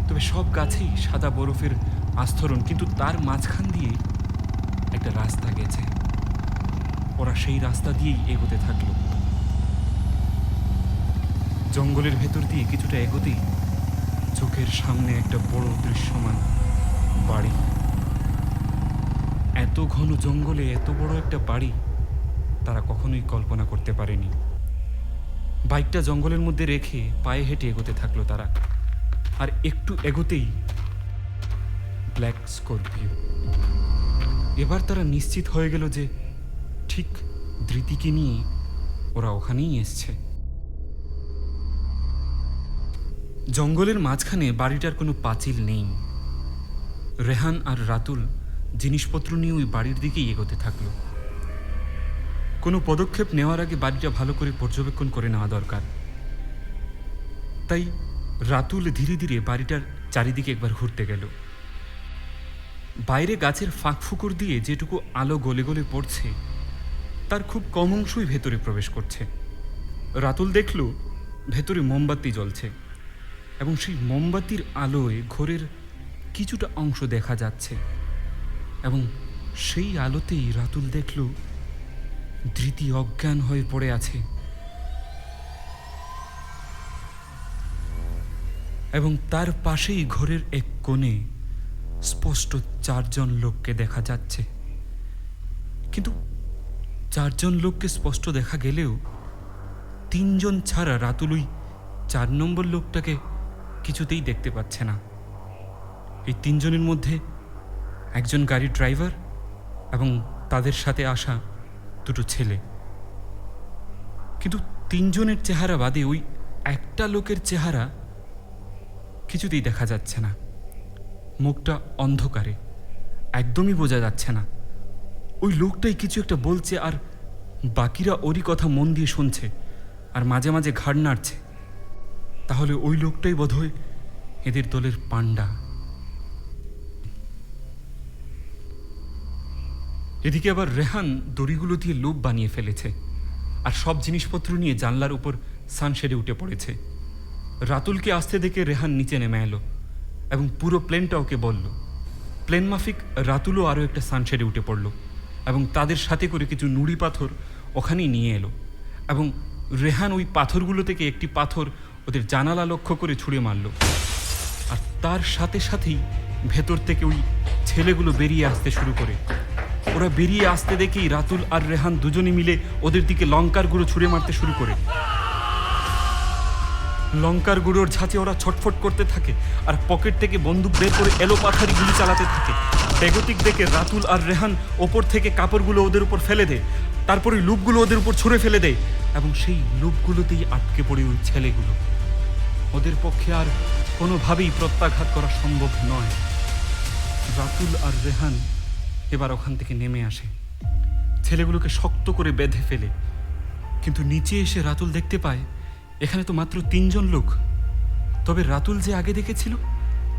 [SPEAKER 1] তবে সব গাছেই সাদা বরফের আস্তরণ, কিন্তু তার মাঝখান দিয়ে একটা রাস্তা গেছে। ওরা সেই রাস্তা দিয়েই এগোতে থাকলো। জঙ্গলের ভেতর দিয়ে কিছুটা এগোতেই চোখের সামনে একটা বড় দৃশ্যমান বাড়ি। এত ঘন জঙ্গলে এত বড় একটা বাড়ি তারা কখনোই কল্পনা করতে পারেনি। বাইকটা জঙ্গলের মধ্যে রেখে পায়ে হেঁটে এগোতে থাকলো তারা। আর একটু এগোতেই ব্ল্যাক স্করপিও। এবার তারা নিশ্চিত হয়ে গেল যে ঠিক ধৃতিকে নিয়ে ওরা ওখানেই এসছে। জঙ্গলের মাঝখানে বাড়িটার কোনো পাঁচিল নেই। রেহান আর রাতুল জিনিসপত্র নিয়ে ওই বাড়ির দিকেই এগোতে থাকলো। কোনো পদক্ষেপ নেওয়ার আগে বাড়িটা ভালো করে পর্যবেক্ষণ করে নেওয়া দরকার। তাই রাতুল ধীরে ধীরে বাড়িটার চারিদিকে একবার ঘুরতে গেল। বাইরে গাছের ফাঁক ফুকুর দিয়ে যেটুকু আলো গলে গলে পড়ছে তার খুব কম অংশই ভেতরে প্রবেশ করছে। রাতুল দেখল ভেতরে মোমবাতি জ্বলছে এবং সেই মোমবাতির আলোয় ঘরের কিছুটা অংশ দেখা যাচ্ছে এবং সেই আলোতেই রাতুল দেখল ধৃতি অজ্ঞান হয়ে পড়ে আছে এবং তার পাশেই ঘরের এক কোণে স্পষ্ট 4 জন লোককে দেখা যাচ্ছে। কিন্তু 4 জন লোককে স্পষ্ট দেখা গেলেও 3 জন ছাড়া রাতুল ওই 4 নম্বর লোকটাকে কিছুতেই দেখতে পাচ্ছে না। এই 3 জনের মধ্যে একজন গাড়ির ড্রাইভার এবং তাদের সাথে আসা 2টো ছেলে। কিন্তু 3 জনের চেহারা বাদে ওই একটা লোকের চেহারা কিছুতেই দেখা যাচ্ছে না। মুখটা অন্ধকারে, একদমই বোঝা যাচ্ছে না। ওই লোকটাই কিছু একটা বলছে আর বাকিরা ওরই কথা মন দিয়ে শুনছে আর মাঝে মাঝে ঘাড় নাড়ছে। তাহলে ওই লোকটাই বোধহয় এদের দলের পান্ডা। এদিকে আবার রেহান দড়িগুলো দিয়ে লোভ বানিয়ে ফেলেছে আর সব জিনিসপত্র নিয়ে জানলার উপর সানশেডে উঠে পড়েছে। রাতুলকে আসতে দেখে রেহান নিচে নেমে এলো এবং পুরো প্লেনটা ওকে বলল। প্লেন মাফিক রাতুলও আরও একটা সানশেডে উঠে পড়ল এবং তাদের সাথে করে কিছু নুড়ি পাথর ওখানেই নিয়ে এলো এবং রেহান ওই পাথরগুলো থেকে একটি পাথর ওদের জানালা লক্ষ্য করে ছুঁড়ে মারল আর তার সাথে সাথেই ভেতর থেকে ওই ছেলেগুলো বেরিয়ে আসতে শুরু করে। ওরা বেরিয়ে আসতে দেখেই রাতুল আর রেহান দুজনে মিলে ওদের দিকে লঙ্কার গুঁড়ো ছুঁড়ে মারতে শুরু করে। লঙ্কার গুঁড়োর ঝাঁচে ওরা ছটফট করতে থাকে আর পকেট থেকে বন্দুক বের করে এলোপাথারি গুলি চালাতে থাকে। বেগতিক দেখে রাতুল আর রেহান ওপর থেকে কাপড়গুলো ওদের উপর ফেলে দেয়, তারপরে লুপগুলো ওদের উপর ছুঁড়ে ফেলে দেয় এবং সেই লুপগুলোতেই আটকে পড়ে ওই ছেলেগুলো। ওদের পক্ষে আর কোনোভাবেই প্রত্যাঘাত করা সম্ভব নয়। রাতুল আর রেহান এবার ওখান থেকে নেমে আসে, ছেলেগুলোকে শক্ত করে বেঁধে ফেলে। কিন্তু নিচে এসে রাতুল দেখতে পায় এখানে তো মাত্র 3 জন লোক, তবে রাতুল যে আগে দেখেছিল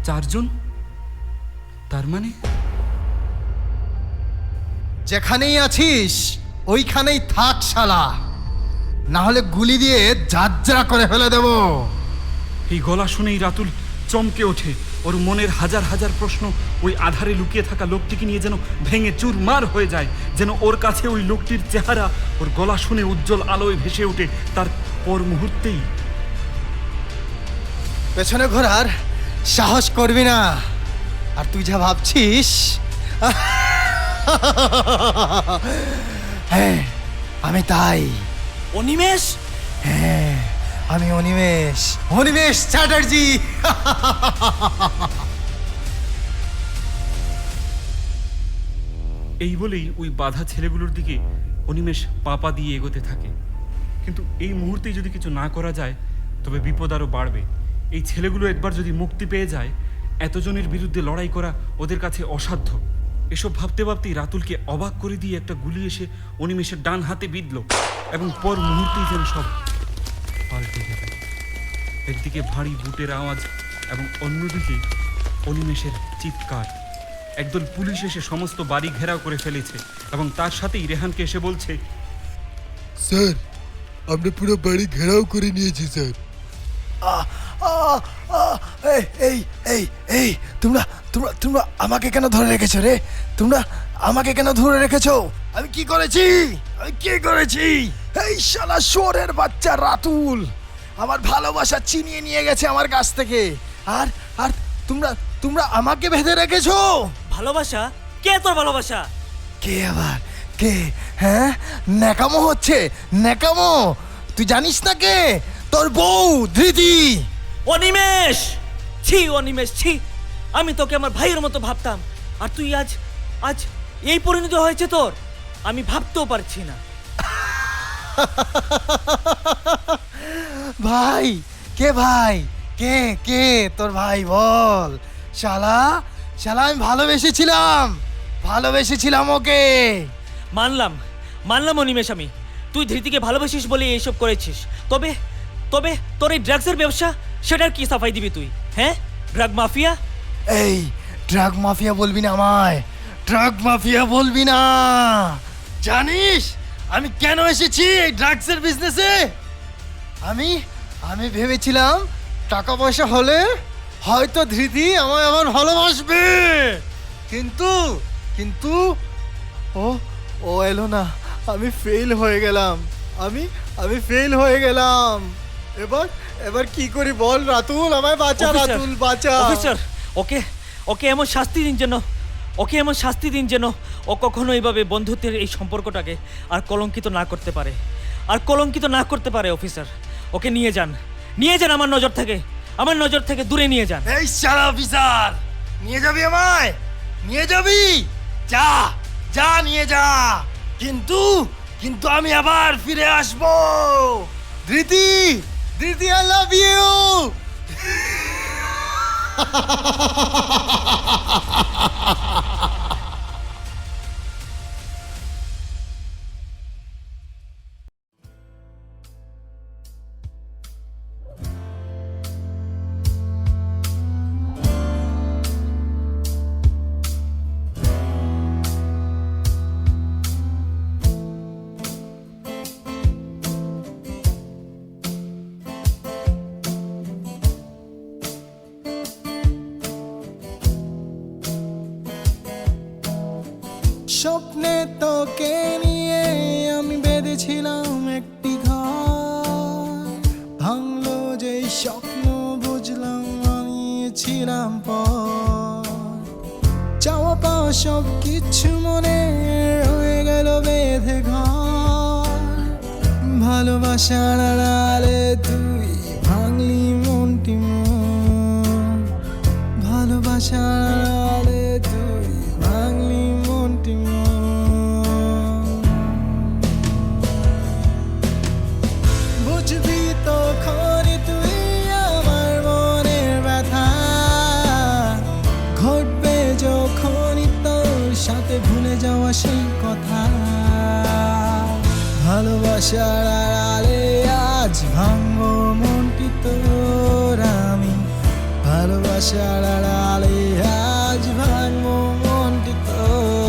[SPEAKER 1] 4 জন। তার মানে
[SPEAKER 2] যেখানেই আছিস ওইখানেই থাক শালা, না হলে গুলি দিয়ে ঝাঁঝরা করে ফেলে দেব।
[SPEAKER 1] এই গলা শুনেই রাতুল চমকে ওঠে। ওর মনের হাজার হাজার প্রশ্ন ওই আধারে লুকিয়ে থাকা লোকটিকে নিয়ে যেন ভেঙে চুরমার হয়ে যায়, যেন ওর কাছে ওই লোকটির চেহারা ওর গলা শুনে উজ্জ্বল আলোয় ভেসে ওঠে। তার পর মুহূর্তেই
[SPEAKER 2] পেছনে ঘোরার সাহস করবি না। আর তুই যা ভাবছিস, হ্যাঁ আমি তাই।
[SPEAKER 4] অনিমেষ,
[SPEAKER 2] হ্যাঁ আমি অনিমেষ, অনিমেষ চ্যাটার্জি।
[SPEAKER 1] এই বলেই ওই বাধা ছেলেগুলোর দিকে অনিমেষ পাপা দিয়ে এগোতে থাকে। কিন্তু এই মুহূর্তেই যদি কিছু না করা যায় তবে বিপদ আরও বাড়বে। এই ছেলেগুলো একবার যদি মুক্তি পেয়ে যায়, এতজনের বিরুদ্ধে লড়াই করা ওদের কাছে অসাধ্য। এসব ভাবতে ভাবতেই রাতুলকে অবাক করে দিয়ে একটা গুলি এসে অনিমেষের ডান হাতে বিঁধল এবং পর মুহূর্তেই যেন সব পাল্টে গেল। একদিকে ভারী বুটের আওয়াজ এবং অন্যদিকে অনিমেষের চিৎকার। একদল পুলিশ এসে সমস্ত বাড়ি ঘেরাও করে ফেলেছে এবং তার সাথেই রেহানকে এসে বলছে,
[SPEAKER 8] স্যার আমরা পুরো বাড়ি ঘেরাও করে নিয়েছি স্যার।
[SPEAKER 2] এই এই এই এই তোমরা তোমরা তোমরা আমাকে কেন ধরে রেখেছো রে? তোমরা আমাকে কেন ধরে রেখেছো? আমি কি করেছি? আমি কি করেছি? এই শালা শোরের বাচ্চা রাতুল আমার ভালোবাসা ছিনিয়ে নিয়ে গেছে আমার কাছ থেকে। আর আর তোমরা তোমরা আমাকে বেঁধে রেখেছো।
[SPEAKER 4] ভালোবাসা? কে তোর ভালোবাসা?
[SPEAKER 2] কে আবার কে? হ্যাঁ ন্যাকামো হচ্ছে, ন্যাকামো। তুই জানিস না কে? তোর বউ ধৃতি।
[SPEAKER 4] অনিমেষ, ছি অনিমেষ ছি। আমি তোকে আমার ভাইয়ের মতো ভাবতাম আর তুই আজ আজ এই পরিণতি হয়েছে তোর, আমি ভাবতেও পারছি না।
[SPEAKER 2] ভাই কে? ভাই কে? কে তোর ভাই বল? শালা শালা আমি ভালোবেসেছিলাম ওকে।
[SPEAKER 4] মানলাম মানলাম অনিমেষ, আমি তুই ধৃতিকে ভালোবাসিস বলে এইসব করেছিস। তবে তবে তোর এই ড্রাগসের ব্যবসা, সেটার কি সাফাই দিবি তুই? হ্যাঁ, ড্রাগ মাফিয়া।
[SPEAKER 2] এই ড্রাগ মাফিয়া বলবি না আমায়, ড্রাগ মাফিয়া বলবি না। জানিস আমি কেন এসেছি এই ড্রাগসের বিজনেসে?
[SPEAKER 7] আমি ভেবেছিলাম টাকা পয়সা হলে হয়তো ধৃতি আমায় আবার ভালোবাসবে, কিন্তু কিন্তু ও ও এলো না। আমি ফেল হয়ে গেলাম, আমি ফেল হয়ে গেলাম। এবার এবার কি করি বল রাতুল, আমায় বাঁচা
[SPEAKER 4] অফিসার,
[SPEAKER 7] রাতুল বাঁচা।
[SPEAKER 4] অফিসার, ওকে ওকে এমন শাস্তি দিন যেন, ওকে এমন শাস্তি দিন যেন ও কখনো এইভাবে বন্ধুত্বের এই সম্পর্কটাকে আর কলঙ্কিত না করতে পারে, আর কলঙ্কিত না করতে পারে। অফিসার, ওকে নিয়ে যান আমার নজর থেকে দূরে নিয়ে যান।
[SPEAKER 2] এই শালা অফিসার, নিয়ে যাবি আমায়? নিয়ে যাবি? যা যা নিয়ে যা, কিন্তু কিন্তু আমি আবার ফিরে আসবো।
[SPEAKER 7] Dhriti, Dhriti, I love you. স্বপ্নে তোকে নিয়ে আমি বেঁধেছিলাম একটি ঘর, ভাঙলো যেই স্বপ্ন বুঝলাম আনিয়েছিলাম পর। চাওয়া পাওয়া সব কিছু মনে রয়ে গেল বেঁধে ঘর, ভালোবাসার আড়ালে তুই ভাঙলি মনটি মন, ভালোবাসার আড়ালে তুই ভাঙলি মনটি মন। বুঝবি তখনই তুই আমার মনের ব্যথা, ঘটবে যখনই তোর সাথে ভুলে যাওয়া সেই কথা। ভালোবাসার আড়ালে আজ ভাঙবো মনটি তোর আমি, ভালোবাসার আড়ালে আজ ভাঙবো মনটি তোর।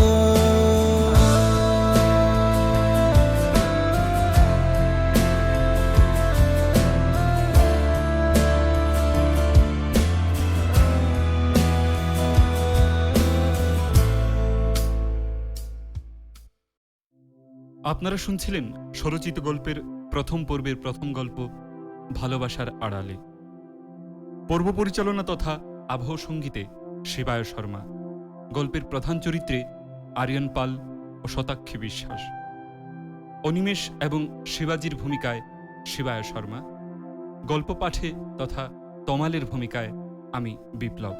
[SPEAKER 1] আপনারা শুনছিলেন স্বরচিত গল্পের প্রথম পর্বের প্রথম গল্প ভালোবাসার আড়ালে। পর্ব পরিচালনা তথা আবহ সঙ্গীতে শিবায় শর্মা, গল্পের প্রধান চরিত্রে আরিয়ান পাল ও শতাক্ষী বিশ্বাস, অনিমেষ এবং শিবাজির ভূমিকায় শিবায় শর্মা, গল্প পাঠে তথা তমালের ভূমিকায় আমি বিপ্লব।